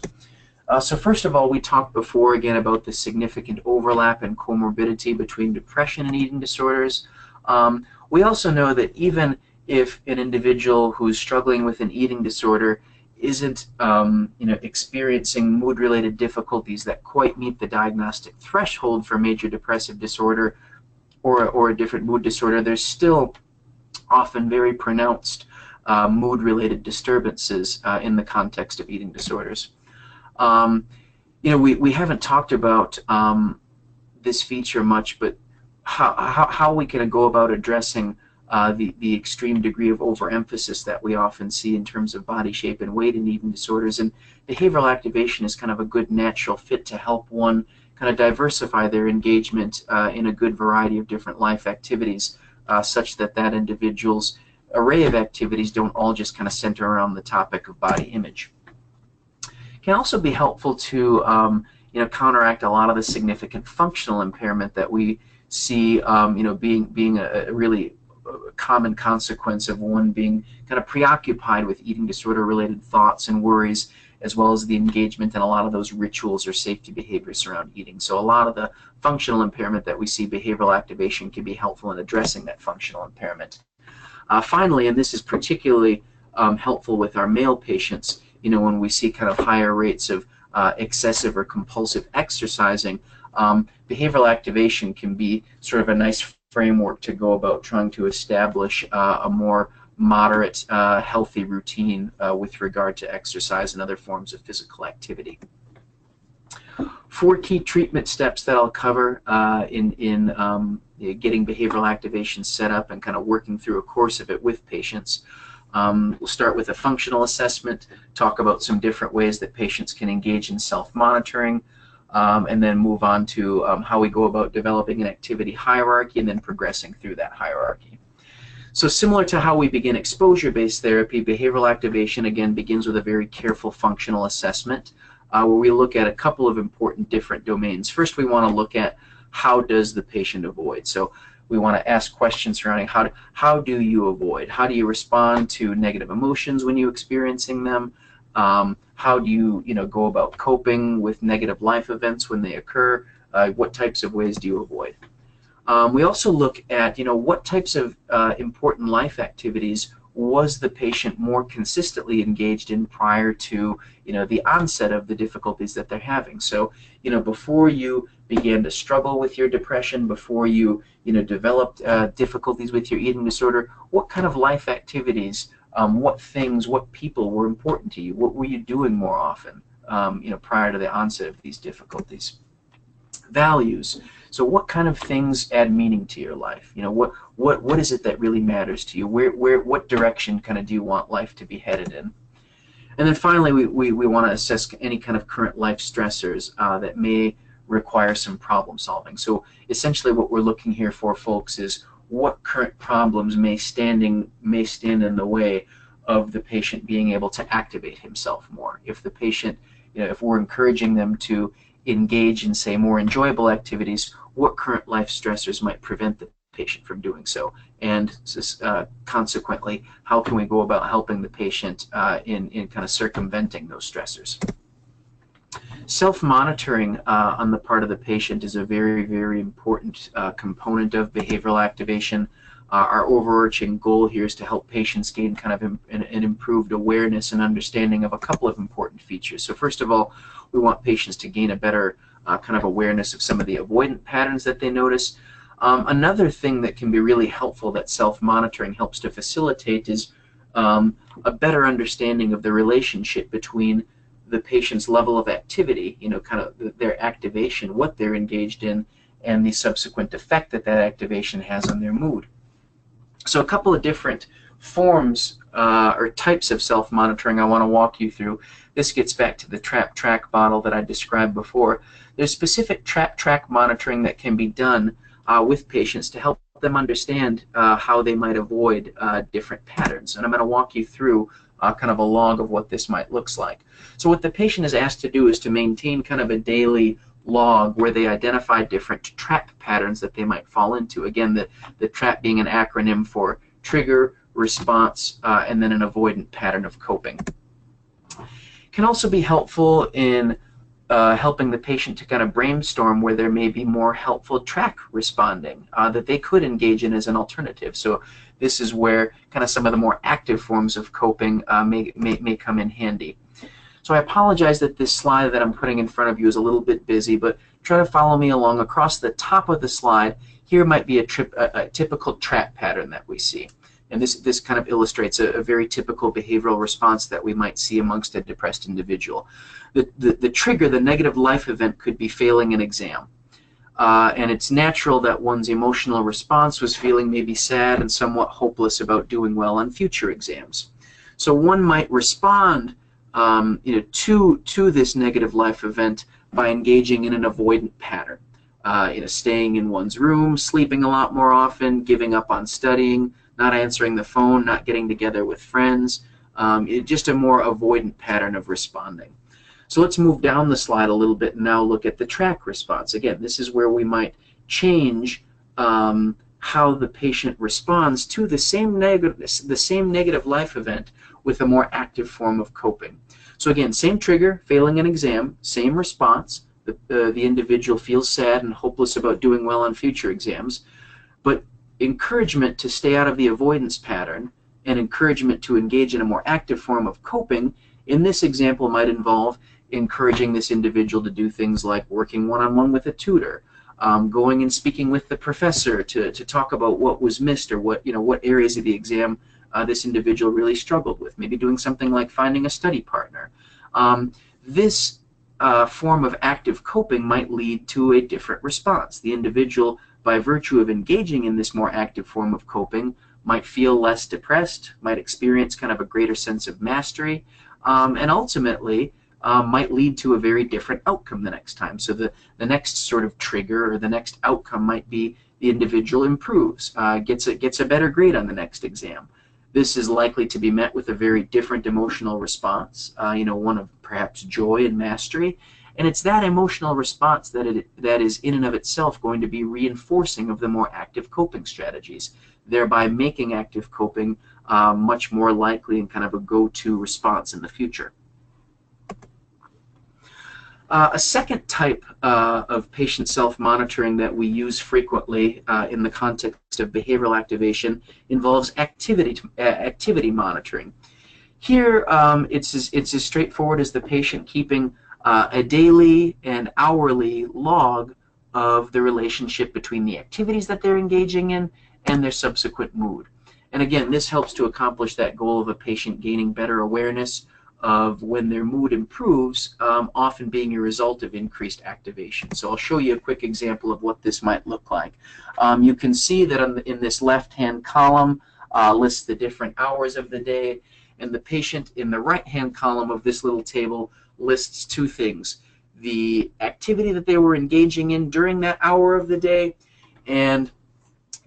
So first of all, we talked before again about the significant overlap and comorbidity between depression and eating disorders. We also know that even if an individual who's struggling with an eating disorder isn't experiencing mood-related difficulties that quite meet the diagnostic threshold for major depressive disorder or a different mood disorder, there's still often very pronounced mood-related disturbances in the context of eating disorders. We haven't talked about this feature much, but how we can go about addressing the extreme degree of overemphasis that we often see in terms of body shape and weight in eating disorders. And behavioral activation is kind of a good natural fit to help one kind of diversify their engagement in a good variety of different life activities, such that that individual's array of activities don't all just kind of center around the topic of body image. It can also be helpful to counteract a lot of the significant functional impairment that we see being a really common consequence of one being kind of preoccupied with eating disorder related thoughts and worries, as well as the engagement in a lot of those rituals or safety behaviors around eating. So a lot of the functional impairment that we see, behavioral activation can be helpful in addressing that functional impairment. Finally, and this is particularly helpful with our male patients, when we see kind of higher rates of excessive or compulsive exercising, behavioral activation can be sort of a nice framework to go about trying to establish a more moderate, healthy routine with regard to exercise and other forms of physical activity. 4 key treatment steps that I'll cover in getting behavioral activation set up and kind of working through a course of it with patients. We'll start with a functional assessment, talk about some different ways that patients can engage in self-monitoring, and then move on to how we go about developing an activity hierarchy and then progressing through that hierarchy. So similar to how we begin exposure-based therapy, behavioral activation again begins with a very careful functional assessment where we look at a couple of important different domains. First, we want to look at how does the patient avoid. So we want to ask questions surrounding how do you avoid? How do you respond to negative emotions when you're experiencing them? How do you, go about coping with negative life events when they occur? What types of ways do you avoid? We also look at, what types of important life activities was the patient more consistently engaged in prior to, the onset of the difficulties that they're having. So, before you began to struggle with your depression, before you, developed difficulties with your eating disorder, what kind of life activities, what things, what people were important to you? What were you doing more often, prior to the onset of these difficulties? Values. So what kind of things add meaning to your life? What is it that really matters to you? What direction kind of do you want life to be headed in? And then finally, we want to assess any kind of current life stressors that may require some problem solving. So essentially what we're looking here for, folks, is what current problems may stand in the way of the patient being able to activate himself more. If the patient, if we're encouraging them to engage in, say, more enjoyable activities, what current life stressors might prevent the patient from doing so? And consequently, how can we go about helping the patient in kind of circumventing those stressors? Self-monitoring on the part of the patient is a very, very important component of behavioral activation. Our overarching goal here is to help patients gain kind of an improved awareness and understanding of a couple of important features. So first of all, we want patients to gain a better kind of awareness of some of the avoidant patterns that they notice. Another thing that can be really helpful that self-monitoring helps to facilitate is a better understanding of the relationship between the patient's level of activity, kind of their activation, what they're engaged in, and the subsequent effect that that activation has on their mood. So a couple of different forms or types of self-monitoring I want to walk you through. This gets back to the TRAP-TRAC model that I described before. There's specific TRAP-TRAC monitoring that can be done with patients to help them understand how they might avoid different patterns. And I'm going to walk you through kind of a log of what this might look like. So what the patient is asked to do is to maintain kind of a daily log where they identify different TRAP patterns that they might fall into. Again, the TRAP being an acronym for trigger, response, and then an avoidant pattern of coping. Can also be helpful in helping the patient to kind of brainstorm where there may be more helpful TRAC responding that they could engage in as an alternative. So this is where kind of some of the more active forms of coping may come in handy. So I apologize that this slide that I'm putting in front of you is a little bit busy, but try to follow me along. Across the top of the slide, here might be a typical TRAP pattern that we see. And this kind of illustrates a very typical behavioral response that we might see amongst a depressed individual. The trigger, the negative life event, could be failing an exam. And it's natural that one's emotional response was feeling maybe sad and somewhat hopeless about doing well on future exams. So one might respond to this negative life event by engaging in an avoidant pattern. Staying in one's room, sleeping a lot more often, giving up on studying, not answering the phone, not getting together with friends, just a more avoidant pattern of responding. So let's move down the slide a little bit and now look at the TRAC response. Again, this is where we might change how the patient responds to the same negative life event with a more active form of coping. So again, same trigger, failing an exam, same response. The individual feels sad and hopeless about doing well on future exams, but encouragement to stay out of the avoidance pattern and encouragement to engage in a more active form of coping in this example might involve encouraging this individual to do things like working one-on-one with a tutor, going and speaking with the professor to talk about what was missed or what areas of the exam this individual really struggled with, maybe doing something like finding a study partner. This form of active coping might lead to a different response. The individual, by virtue of engaging in this more active form of coping, might feel less depressed, might experience kind of a greater sense of mastery, and ultimately might lead to a very different outcome the next time. So the next sort of trigger or the next outcome might be the individual improves, gets a better grade on the next exam. This is likely to be met with a very different emotional response, one of perhaps joy and mastery. And it's that emotional response that is in and of itself going to be reinforcing of the more active coping strategies, thereby making active coping much more likely and kind of a go-to response in the future. A second type of patient self-monitoring that we use frequently in the context of behavioral activation involves activity monitoring. Here, it's as straightforward as the patient keeping a daily and hourly log of the relationship between the activities that they're engaging in and their subsequent mood. And again, this helps to accomplish that goal of a patient gaining better awareness of when their mood improves, often being a result of increased activation. So I'll show you a quick example of what this might look like. You can see that in this left-hand column lists the different hours of the day, and the patient in the right-hand column of this little table lists two things: the activity that they were engaging in during that hour of the day, and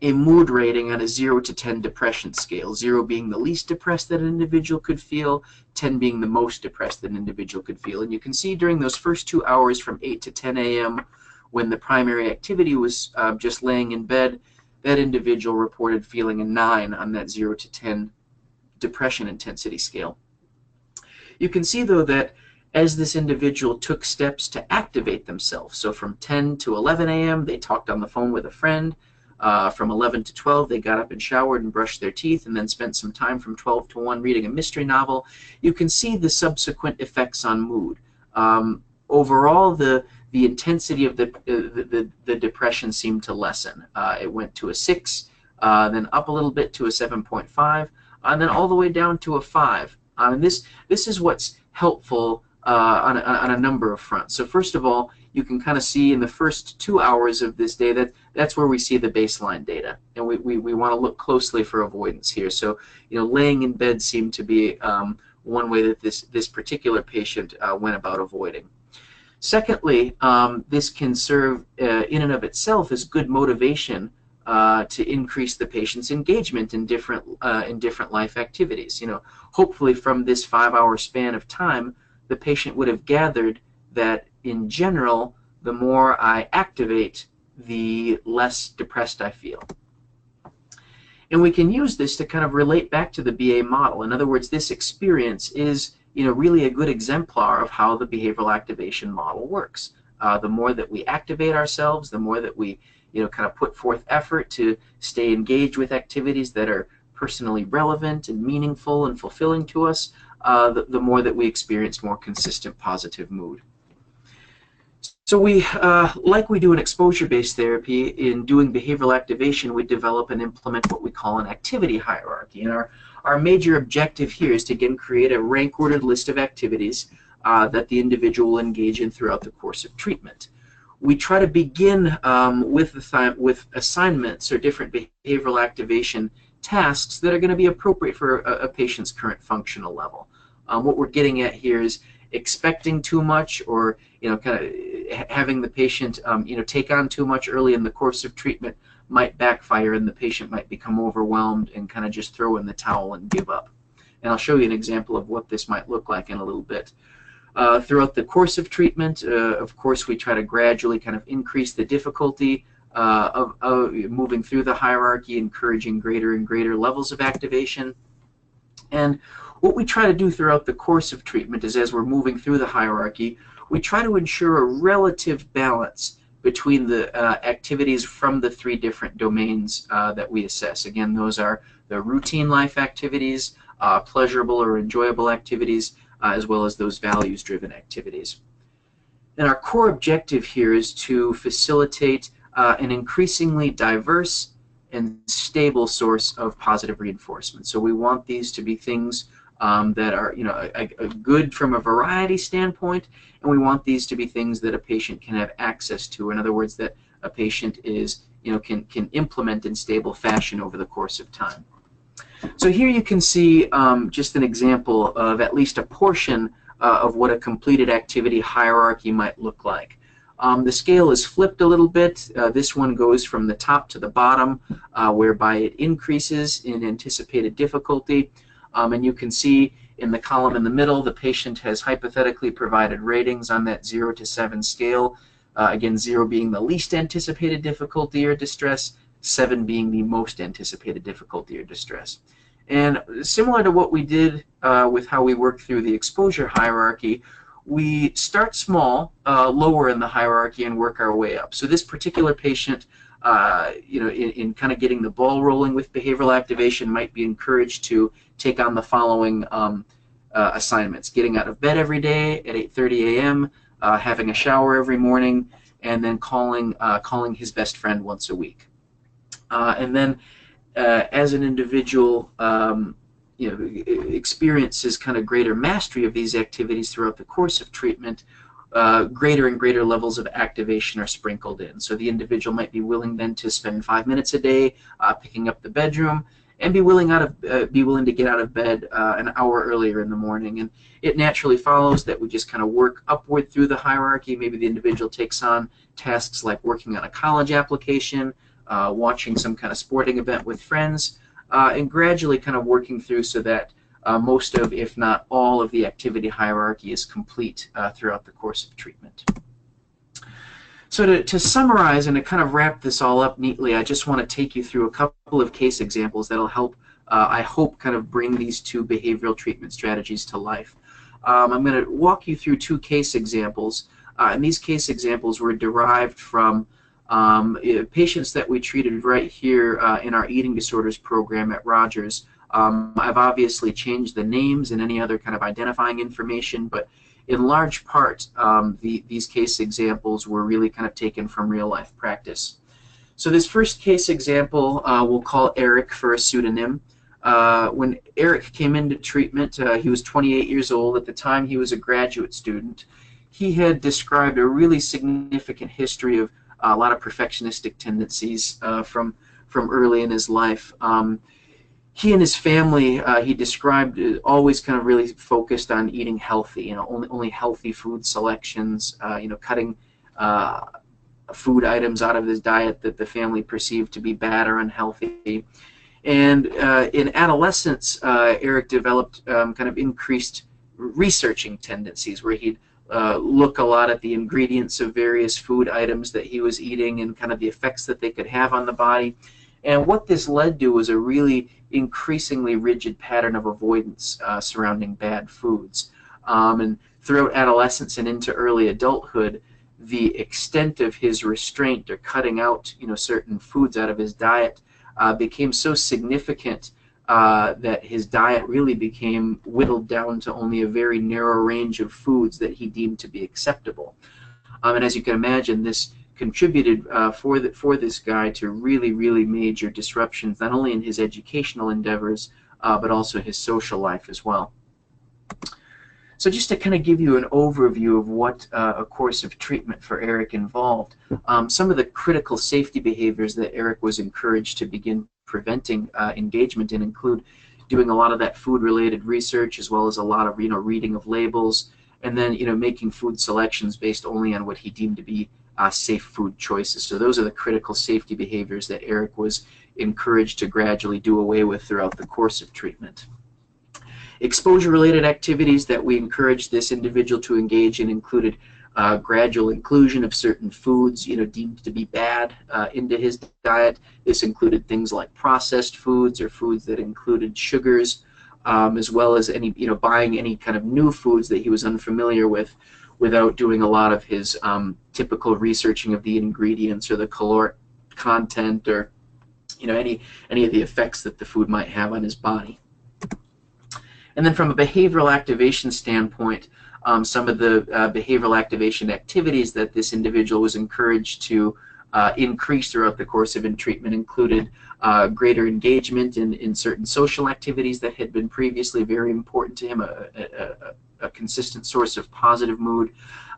a mood rating on a 0 to 10 depression scale, 0 being the least depressed that an individual could feel, 10 being the most depressed that an individual could feel. And you can see during those first 2 hours from 8 to 10 a.m. when the primary activity was just laying in bed, that individual reported feeling a 9 on that 0 to 10 depression intensity scale. You can see, though, that as this individual took steps to activate themselves, so from 10 to 11 a.m. they talked on the phone with a friend, from 11 to 12 they got up and showered and brushed their teeth, and then spent some time from 12 to 1 reading a mystery novel, you can see the subsequent effects on mood. Overall, the intensity of the depression seemed to lessen. It went to a 6, then up a little bit to a 7.5, and then all the way down to a 5. And this is what's helpful on a number of fronts. So first of all, you can kind of see in the first 2 hours of this day that's where we see the baseline data, and we want to look closely for avoidance here. So laying in bed seemed to be one way that this particular patient went about avoiding. Secondly, this can serve in and of itself as good motivation to increase the patient's engagement in different life activities. Hopefully from this 5-hour span of time, the patient would have gathered that in general, the more I activate, the less depressed I feel. And we can use this to kind of relate back to the BA model. In other words, this experience is really a good exemplar of how the behavioral activation model works. The more that we activate ourselves, the more that we kind of put forth effort to stay engaged with activities that are personally relevant and meaningful and fulfilling to us, the more that we experience more consistent positive mood. So we, like we do in exposure-based therapy, in doing behavioral activation, we develop and implement what we call an activity hierarchy. And our major objective here is to, again, create a rank-ordered list of activities that the individual will engage in throughout the course of treatment. We try to begin with assignments or different behavioral activation tasks that are going to be appropriate for a patient's current functional level. What we're getting at here is expecting too much, or kind of having the patient take on too much early in the course of treatment might backfire, and the patient might become overwhelmed and kind of just throw in the towel and give up. And I'll show you an example of what this might look like in a little bit. Throughout the course of treatment, of course, we try to gradually kind of increase the difficulty of moving through the hierarchy, encouraging greater and greater levels of activation. And what we try to do throughout the course of treatment is, as we're moving through the hierarchy, we try to ensure a relative balance between the activities from the 3 different domains that we assess. Again, those are the routine life activities, pleasurable or enjoyable activities, as well as those values-driven activities. And our core objective here is to facilitate an increasingly diverse and stable source of positive reinforcement. So we want these to be things that are, good from a variety standpoint, and we want these to be things that a patient can have access to. In other words, that a patient is, can implement in stable fashion over the course of time. So here you can see just an example of at least a portion of what a completed activity hierarchy might look like. The scale is flipped a little bit. This one goes from the top to the bottom, whereby it increases in anticipated difficulty. And you can see in the column in the middle, the patient has hypothetically provided ratings on that 0 to 7 scale. Again, 0 being the least anticipated difficulty or distress, 7 being the most anticipated difficulty or distress. And similar to what we did with how we work through the exposure hierarchy, we start small, lower in the hierarchy, and work our way up. So this particular patient, in kind of getting the ball rolling with behavioral activation, might be encouraged to take on the following assignments: getting out of bed every day at 8:30 a.m., having a shower every morning, and then calling his best friend once a week. And then as an individual experiences kind of greater mastery of these activities throughout the course of treatment, greater and greater levels of activation are sprinkled in. So the individual might be willing then to spend 5 minutes a day picking up the bedroom, and be willing to get out of bed an hour earlier in the morning. And it naturally follows that we just kind of work upward through the hierarchy. Maybe the individual takes on tasks like working on a college application, watching some kind of sporting event with friends, and gradually kind of working through so that most of, if not all of, the activity hierarchy is complete throughout the course of treatment. So to summarize and to kind of wrap this all up neatly, I just want to take you through a couple of case examples that'll help, I hope, kind of bring these two behavioral treatment strategies to life. I'm going to walk you through 2 case examples, and these case examples were derived from patients that we treated right here in our eating disorders program at Rogers. I've obviously changed the names and any other kind of identifying information, but in large part, these case examples were really kind of taken from real-life practice. So this first case example we'll call Eric for a pseudonym. When Eric came into treatment, he was 28 years old. At the time, he was a graduate student. He had described a really significant history of a lot of perfectionistic tendencies from early in his life. He and his family, he described, always kind of really focused on eating healthy, only healthy food selections, cutting food items out of his diet that the family perceived to be bad or unhealthy. And in adolescence, Eric developed kind of increased researching tendencies, where he'd look a lot at the ingredients of various food items that he was eating and kind of the effects that they could have on the body. And what this led to was a really increasingly rigid pattern of avoidance surrounding bad foods. And throughout adolescence and into early adulthood, the extent of his restraint or cutting out, certain foods out of his diet became so significant that his diet really became whittled down to only a very narrow range of foods that he deemed to be acceptable. And as you can imagine, this contributed for this guy to really, really major disruptions, not only in his educational endeavors, but also his social life as well. So just to kind of give you an overview of what a course of treatment for Eric involved, some of the critical safety behaviors that Eric was encouraged to begin preventing engagement in include doing a lot of that food-related research, as well as a lot of reading of labels, and then making food selections based only on what he deemed to be safe food choices. So those are the critical safety behaviors that Eric was encouraged to gradually do away with throughout the course of treatment. Exposure-related activities that we encouraged this individual to engage in included gradual inclusion of certain foods, deemed to be bad into his diet. This included things like processed foods or foods that included sugars, as well as any, buying any kind of new foods that he was unfamiliar with, without doing a lot of his typical researching of the ingredients or the caloric content, or any of the effects that the food might have on his body. And then from a behavioral activation standpoint, some of the behavioral activation activities that this individual was encouraged to increased throughout the course of treatment included greater engagement in certain social activities that had been previously very important to him, a consistent source of positive mood,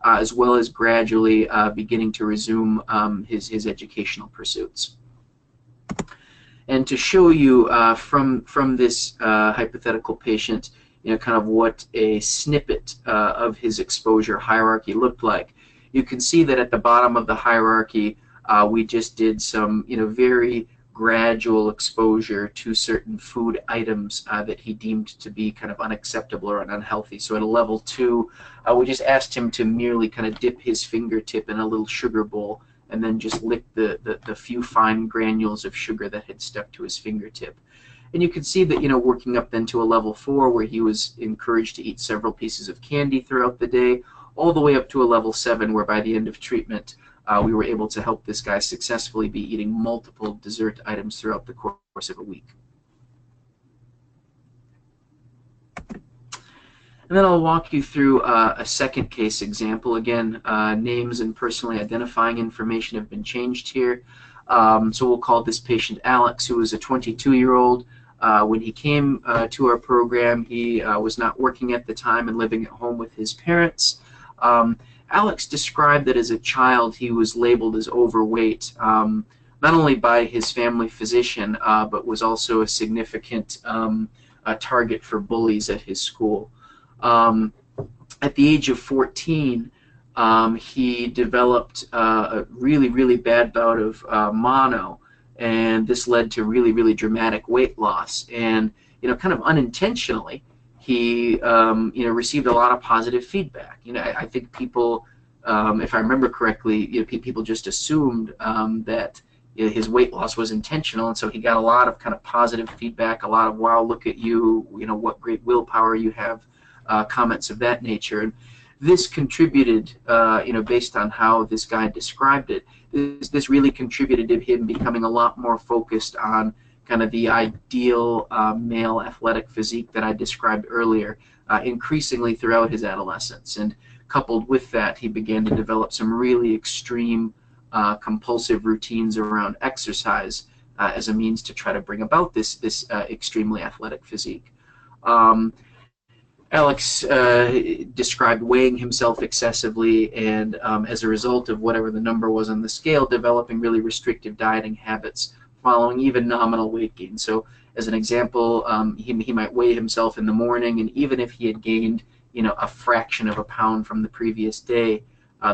as well as gradually beginning to resume his educational pursuits. And to show you from this hypothetical patient, kind of what a snippet of his exposure hierarchy looked like, you can see that at the bottom of the hierarchy, we just did some, very gradual exposure to certain food items that he deemed to be kind of unacceptable or unhealthy. So at a level 2, we just asked him to merely kind of dip his fingertip in a little sugar bowl and then just lick the few fine granules of sugar that had stuck to his fingertip. And you can see that, working up then to a level 4 where he was encouraged to eat several pieces of candy throughout the day, all the way up to a level 7 where by the end of treatment, we were able to help this guy successfully be eating multiple dessert items throughout the course of a week. And then I'll walk you through a second case example. Again, names and personally identifying information have been changed here. So we'll call this patient Alex, who was a 22-year-old. When he came to our program, he was not working at the time and living at home with his parents. Alex described that as a child he was labeled as overweight, not only by his family physician, but was also a significant target for bullies at his school. At the age of 14, he developed a really, really bad bout of mono, and this led to really, really dramatic weight loss. And kind of unintentionally, he received a lot of positive feedback. I think people, if I remember correctly, people just assumed that his weight loss was intentional, and so he got a lot of kind of positive feedback, a lot of "wow, look at you, what great willpower you have," comments of that nature. And this contributed, based on how this guy described it, this really contributed to him becoming a lot more focused on kind of the ideal male athletic physique that I described earlier, increasingly throughout his adolescence. And coupled with that, he began to develop some really extreme compulsive routines around exercise as a means to try to bring about this extremely athletic physique. Alex described weighing himself excessively, and as a result of whatever the number was on the scale, developing really restrictive dieting habits following even nominal weight gain. So as an example, he might weigh himself in the morning, and even if he had gained a fraction of a pound from the previous day,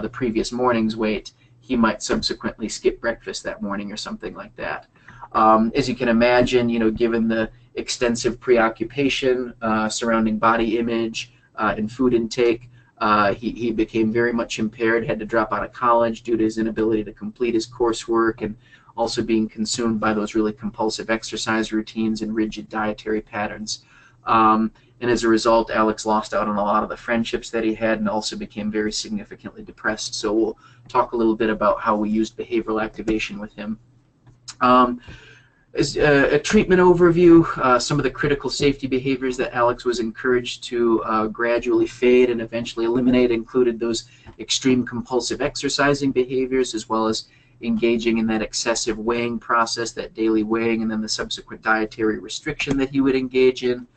the previous morning's weight, he might subsequently skip breakfast that morning or something like that. As you can imagine, given the extensive preoccupation surrounding body image and food intake, he became very much impaired, had to drop out of college due to his inability to complete his coursework, and also being consumed by those really compulsive exercise routines and rigid dietary patterns. And as a result, Alex lost out on a lot of the friendships that he had and also became very significantly depressed. So we'll talk a little bit about how we used behavioral activation with him. As a treatment overview, some of the critical safety behaviors that Alex was encouraged to gradually fade and eventually eliminate included those extreme compulsive exercising behaviors, as well as engaging in that excessive weighing process, that daily weighing, and then the subsequent dietary restriction that he would engage in.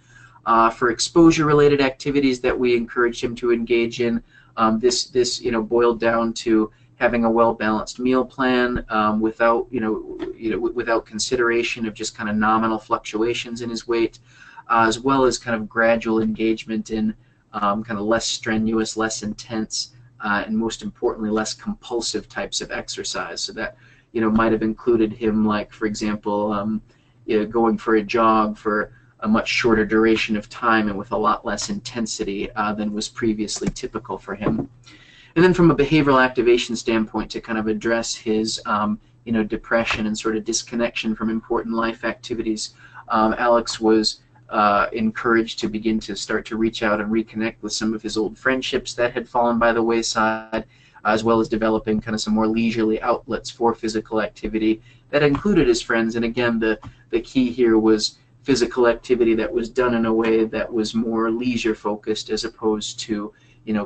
For exposure-related activities that we encouraged him to engage in, this boiled down to having a well-balanced meal plan without consideration of just kind of nominal fluctuations in his weight, as well as kind of gradual engagement in kind of less strenuous, less intense, and most importantly, less compulsive types of exercise. So that might have included him, like, for example, going for a jog for a much shorter duration of time and with a lot less intensity than was previously typical for him. And then from a behavioral activation standpoint, to kind of address his depression and sort of disconnection from important life activities, Alex was encouraged to begin to start to reach out and reconnect with some of his old friendships that had fallen by the wayside, as well as developing kind of some more leisurely outlets for physical activity that included his friends. And again, the key here was physical activity that was done in a way that was more leisure focused, as opposed to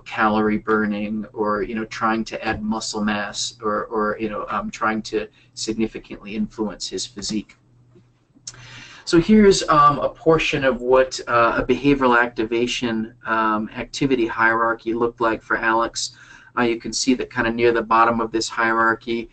calorie burning, or trying to add muscle mass, or trying to significantly influence his physique. So here's a portion of what a behavioral activation activity hierarchy looked like for Alex. You can see that kind of near the bottom of this hierarchy,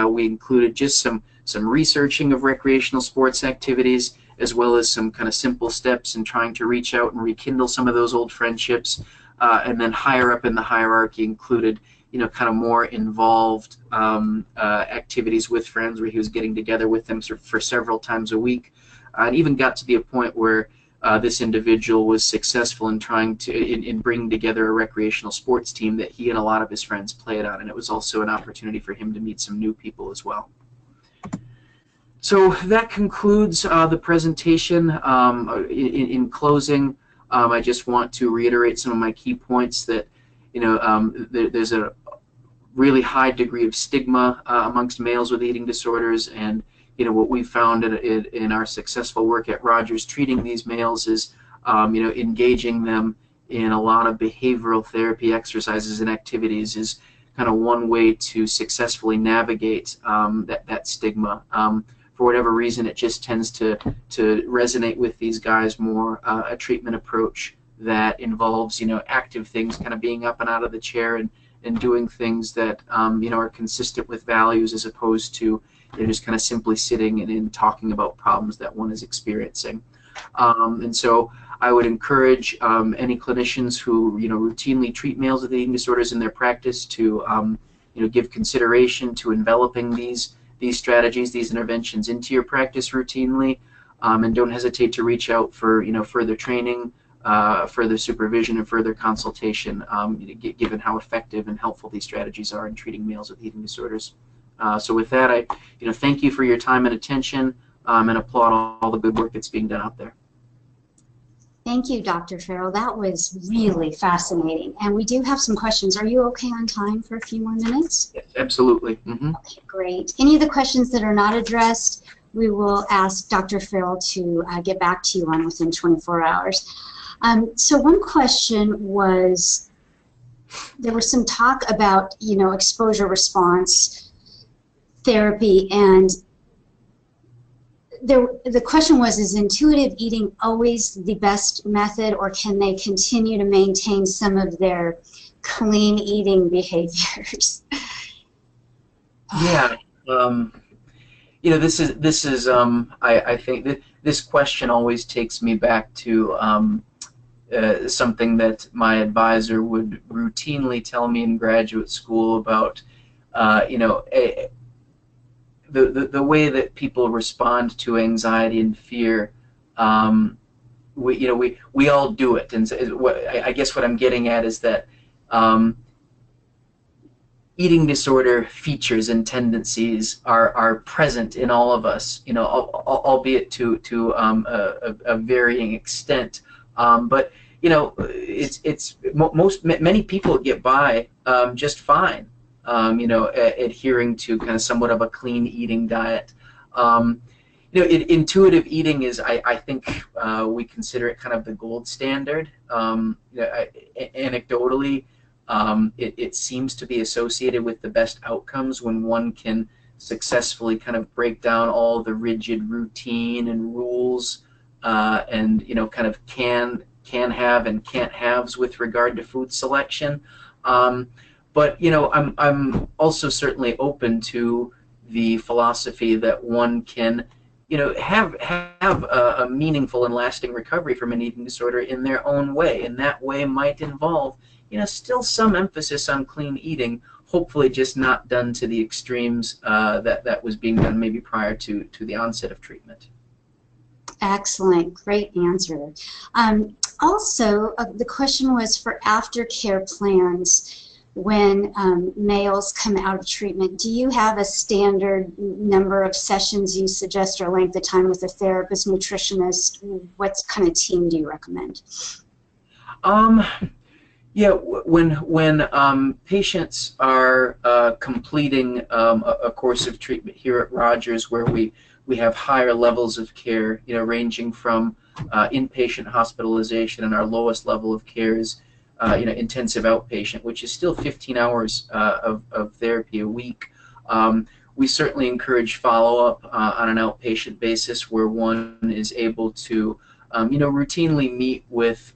we included just some researching of recreational sports activities, as well as some kind of simple steps in trying to reach out and rekindle some of those old friendships. And then higher up in the hierarchy included, kind of more involved activities with friends, where he was getting together with them for several times a week. And even got to be a point where this individual was successful in trying to in bringing together a recreational sports team that he and a lot of his friends played on, and it was also an opportunity for him to meet some new people as well. So that concludes the presentation. In closing, I just want to reiterate some of my key points that there's a really high degree of stigma amongst males with eating disorders, and what we've found in our successful work at Rogers treating these males is engaging them in a lot of behavioral therapy exercises and activities is kind of one way to successfully navigate that stigma. For whatever reason, it just tends to resonate with these guys more, a treatment approach that involves active things, kind of being up and out of the chair and doing things that are consistent with values, as opposed to just kind of simply sitting and talking about problems that one is experiencing. And so I would encourage any clinicians who routinely treat males with eating disorders in their practice to give consideration to enveloping these strategies, these interventions into your practice routinely, and don't hesitate to reach out for further training, further supervision, and further consultation, given how effective and helpful these strategies are in treating males with eating disorders. So with that, I thank you for your time and attention, and applaud all the good work that's being done out there. Thank you, Dr. Farrell. That was really fascinating. And we do have some questions. Are you okay on time for a few more minutes? Yes, absolutely. Okay, great. Any of the questions that are not addressed, we will ask Dr. Farrell to get back to you on within 24 hours. So one question was, there was some talk about, exposure response therapy, and the question was, is intuitive eating always the best method, or can they continue to maintain some of their clean eating behaviors? Yeah, this is I think that this question always takes me back to something that my advisor would routinely tell me in graduate school about the way that people respond to anxiety and fear. We all do it, and I guess what I'm getting at is that eating disorder features and tendencies are present in all of us, albeit to a varying extent. But many people get by just fine. Adhering to kind of somewhat of a clean eating diet. Intuitive eating is, I think, we consider it kind of the gold standard. Anecdotally, it seems to be associated with the best outcomes when one can successfully kind of break down all the rigid routine and rules, and kind of can have and can't haves with regard to food selection. But I'm also certainly open to the philosophy that one can, have a meaningful and lasting recovery from an eating disorder in their own way, and that way might involve, still some emphasis on clean eating, hopefully just not done to the extremes that was being done maybe prior to the onset of treatment. Excellent, great answer. Also, the question was for aftercare plans. When males come out of treatment, do you have a standard number of sessions you suggest, or length of time with a therapist, nutritionist? What kind of team do you recommend? Yeah, when patients are completing a course of treatment here at Rogers, where we have higher levels of care, ranging from inpatient hospitalization, and our lowest level of care is intensive outpatient, which is still 15 hours of therapy a week. We certainly encourage follow-up on an outpatient basis where one is able to, routinely meet with,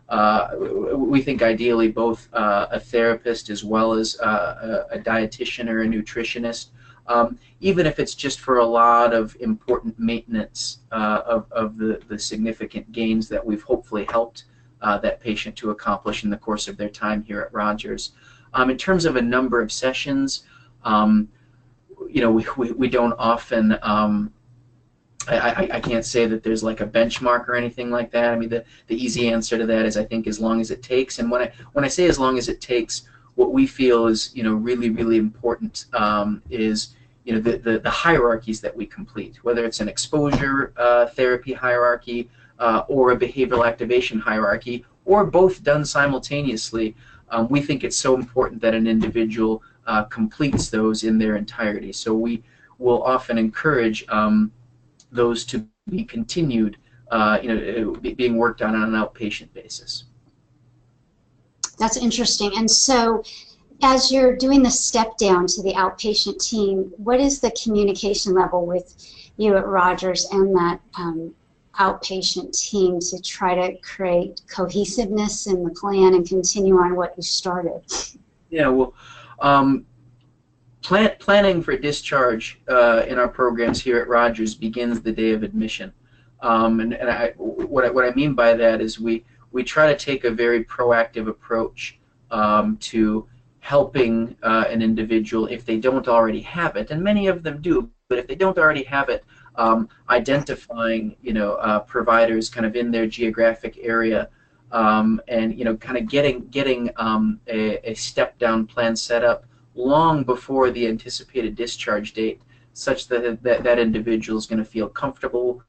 we think ideally both a therapist as well as a dietitian or a nutritionist, even if it's just for a lot of important maintenance of the significant gains that we've hopefully helped that patient to accomplish in the course of their time here at Rogers. In terms of a number of sessions, we don't often, I can't say that there's like a benchmark or anything like that. I mean, the easy answer to that is I think as long as it takes. And when I say as long as it takes, what we feel is really, really important is the hierarchies that we complete, whether it's an exposure therapy hierarchy or a behavioral activation hierarchy, or both done simultaneously. We think it's so important that an individual completes those in their entirety. So we will often encourage those to be continued, being worked on an outpatient basis. That's interesting. And so, as you're doing the step down to the outpatient team, what is the communication level with you at Rogers and that outpatient team to try to create cohesiveness in the plan and continue on what you started? Yeah, well, planning for discharge in our programs here at Rogers begins the day of admission. What I mean by that is we try to take a very proactive approach to helping an individual if they don't already have it, and many of them do, but if they don't already have it, identifying providers kind of in their geographic area, and kind of getting a step down plan set up long before the anticipated discharge date, such that that individual is going to feel comfortable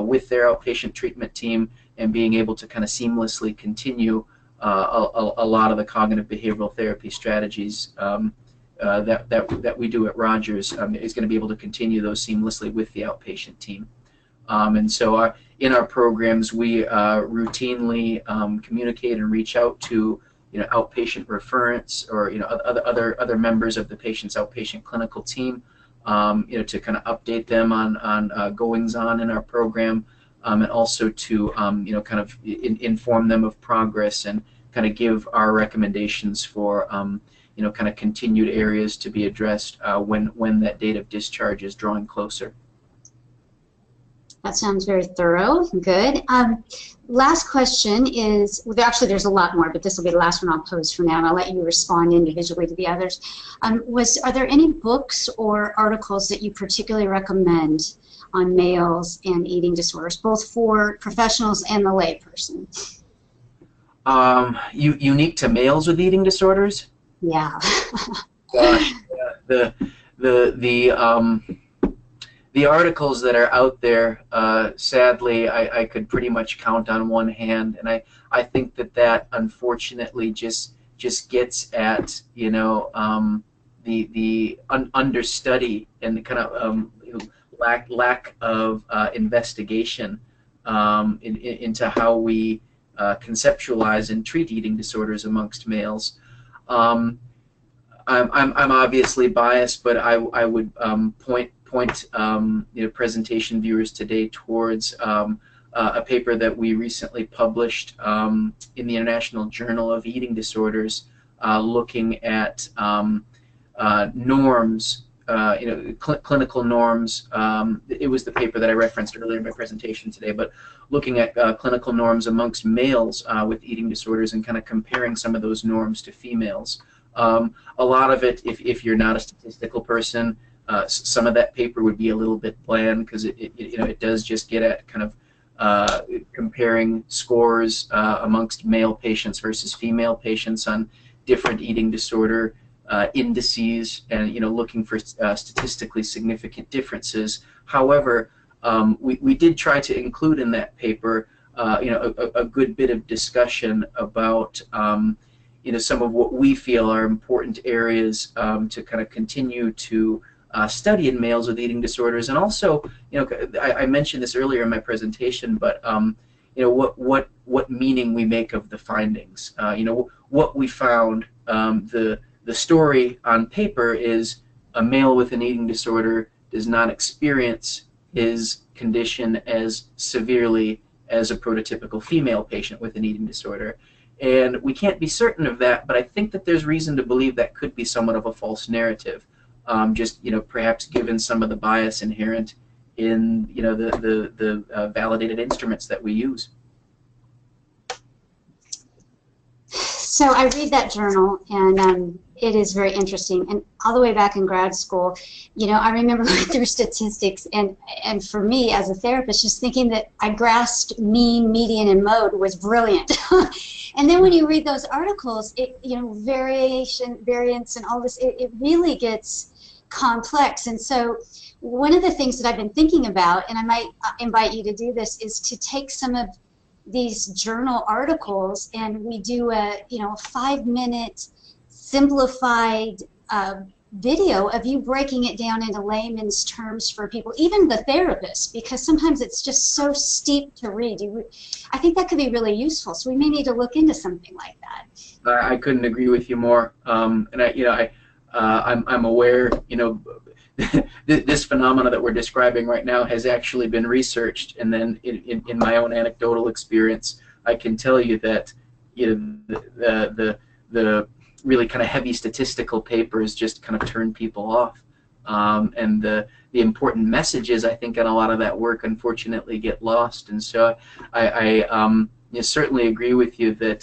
with their outpatient treatment team and being able to kind of seamlessly continue a lot of the cognitive behavioral therapy strategies that we do at Rogers. Is going to be able to continue those seamlessly with the outpatient team. And so in our programs, we routinely communicate and reach out to outpatient referents or other members of the patient's outpatient clinical team, to kind of update them on goings on in our program, and also to kind of inform them of progress and kind of give our recommendations for kind of continued areas to be addressed when that date of discharge is drawing closer. That sounds very thorough. Good. Last question is, well, actually there's a lot more, but this will be the last one I'll pose for now, and I'll let you respond individually to the others. Are there any books or articles that you particularly recommend on males and eating disorders, both for professionals and the layperson? Unique to males with eating disorders? Yeah. The articles that are out there, sadly, I could pretty much count on one hand, and I think that unfortunately just gets at the understudy and the kind of lack of investigation into how we conceptualize and treat eating disorders amongst males. I'm obviously biased, but I would point presentation viewers today towards a paper that we recently published in the International Journal of Eating Disorders, looking at norms, clinical norms. It was the paper that I referenced earlier in my presentation today, but looking at clinical norms amongst males with eating disorders and kind of comparing some of those norms to females. A lot of it, if you're not a statistical person, some of that paper would be a little bit bland because it does just get at kind of comparing scores amongst male patients versus female patients on different eating disorder indices, and looking for statistically significant differences. However, we did try to include in that paper a good bit of discussion about some of what we feel are important areas to kind of continue to study in males with eating disorders, and also, I mentioned this earlier in my presentation, but what what meaning we make of the findings. You know, what we found, the story on paper is a male with an eating disorder does not experience his condition as severely as a prototypical female patient with an eating disorder. And we can't be certain of that, but I think that there's reason to believe that could be somewhat of a false narrative. Just, you know, perhaps given some of the bias inherent in, you know, the validated instruments that we use. So I read that journal, and it is very interesting. And all the way back in grad school, you know, I remember going through statistics, and for me as a therapist, just thinking that I grasped mean, median, and mode was brilliant. And then when you read those articles, it, you know, variance, and all this, it really gets complex. And so one of the things that I've been thinking about, and I might invite you to do this, is to take some of these journal articles and we do a, you know, 5-minute simplified video of you breaking it down into layman's terms for people, even the therapists, because sometimes it's just so steep to read. I think that could be really useful. So we may need to look into something like that. I couldn't agree with you more. And I'm aware, you know, this phenomena that we're describing right now has actually been researched, and then in my own anecdotal experience, I can tell you that, you know, the really kind of heavy statistical papers just kind of turn people off, and the important messages, I think, in a lot of that work unfortunately get lost. And so I certainly agree with you that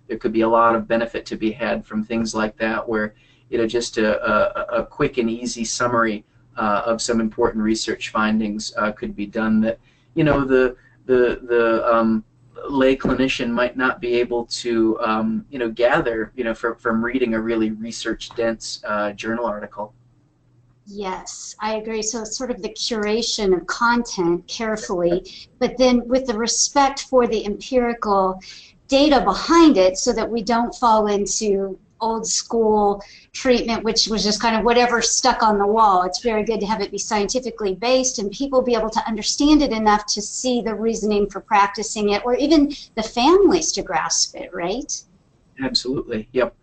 there could be a lot of benefit to be had from things like that, where, you know, just a quick and easy summary of some important research findings could be done that, you know, the lay clinician might not be able to, you know, gather, you know, from reading a really research-dense journal article. Yes, I agree. So it's sort of the curation of content carefully, but then with the respect for the empirical data behind it, so that we don't fall into old school treatment, which was just kind of whatever stuck on the wall. It's very good to have it be scientifically based and people be able to understand it enough to see the reasoning for practicing it, or even the families to grasp it, right? Absolutely. Yep.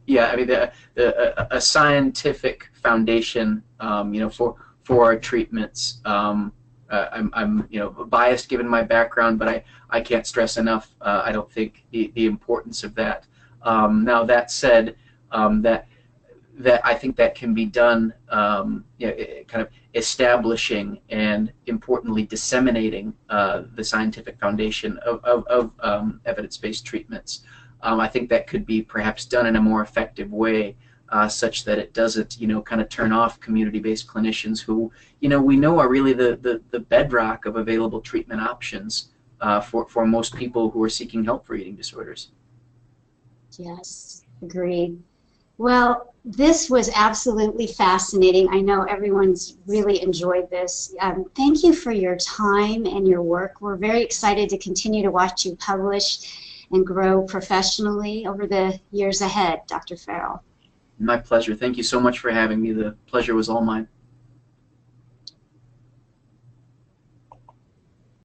Yeah, I mean, a scientific foundation, you know, for our treatments. I'm you know, biased given my background, but I can't stress enough, I don't think, the importance of that. Now that said, that I think that can be done, you know, kind of establishing and importantly disseminating the scientific foundation of evidence-based treatments. I think that could be perhaps done in a more effective way, such that it doesn't, you know, kind of turn off community-based clinicians who, you know, we know are really the bedrock of available treatment options for most people who are seeking help for eating disorders. Yes, agreed. Well, this was absolutely fascinating. I know everyone's really enjoyed this. Thank you for your time and your work. We're very excited to continue to watch you publish and grow professionally over the years ahead, Dr. Farrell. My pleasure. Thank you so much for having me. The pleasure was all mine.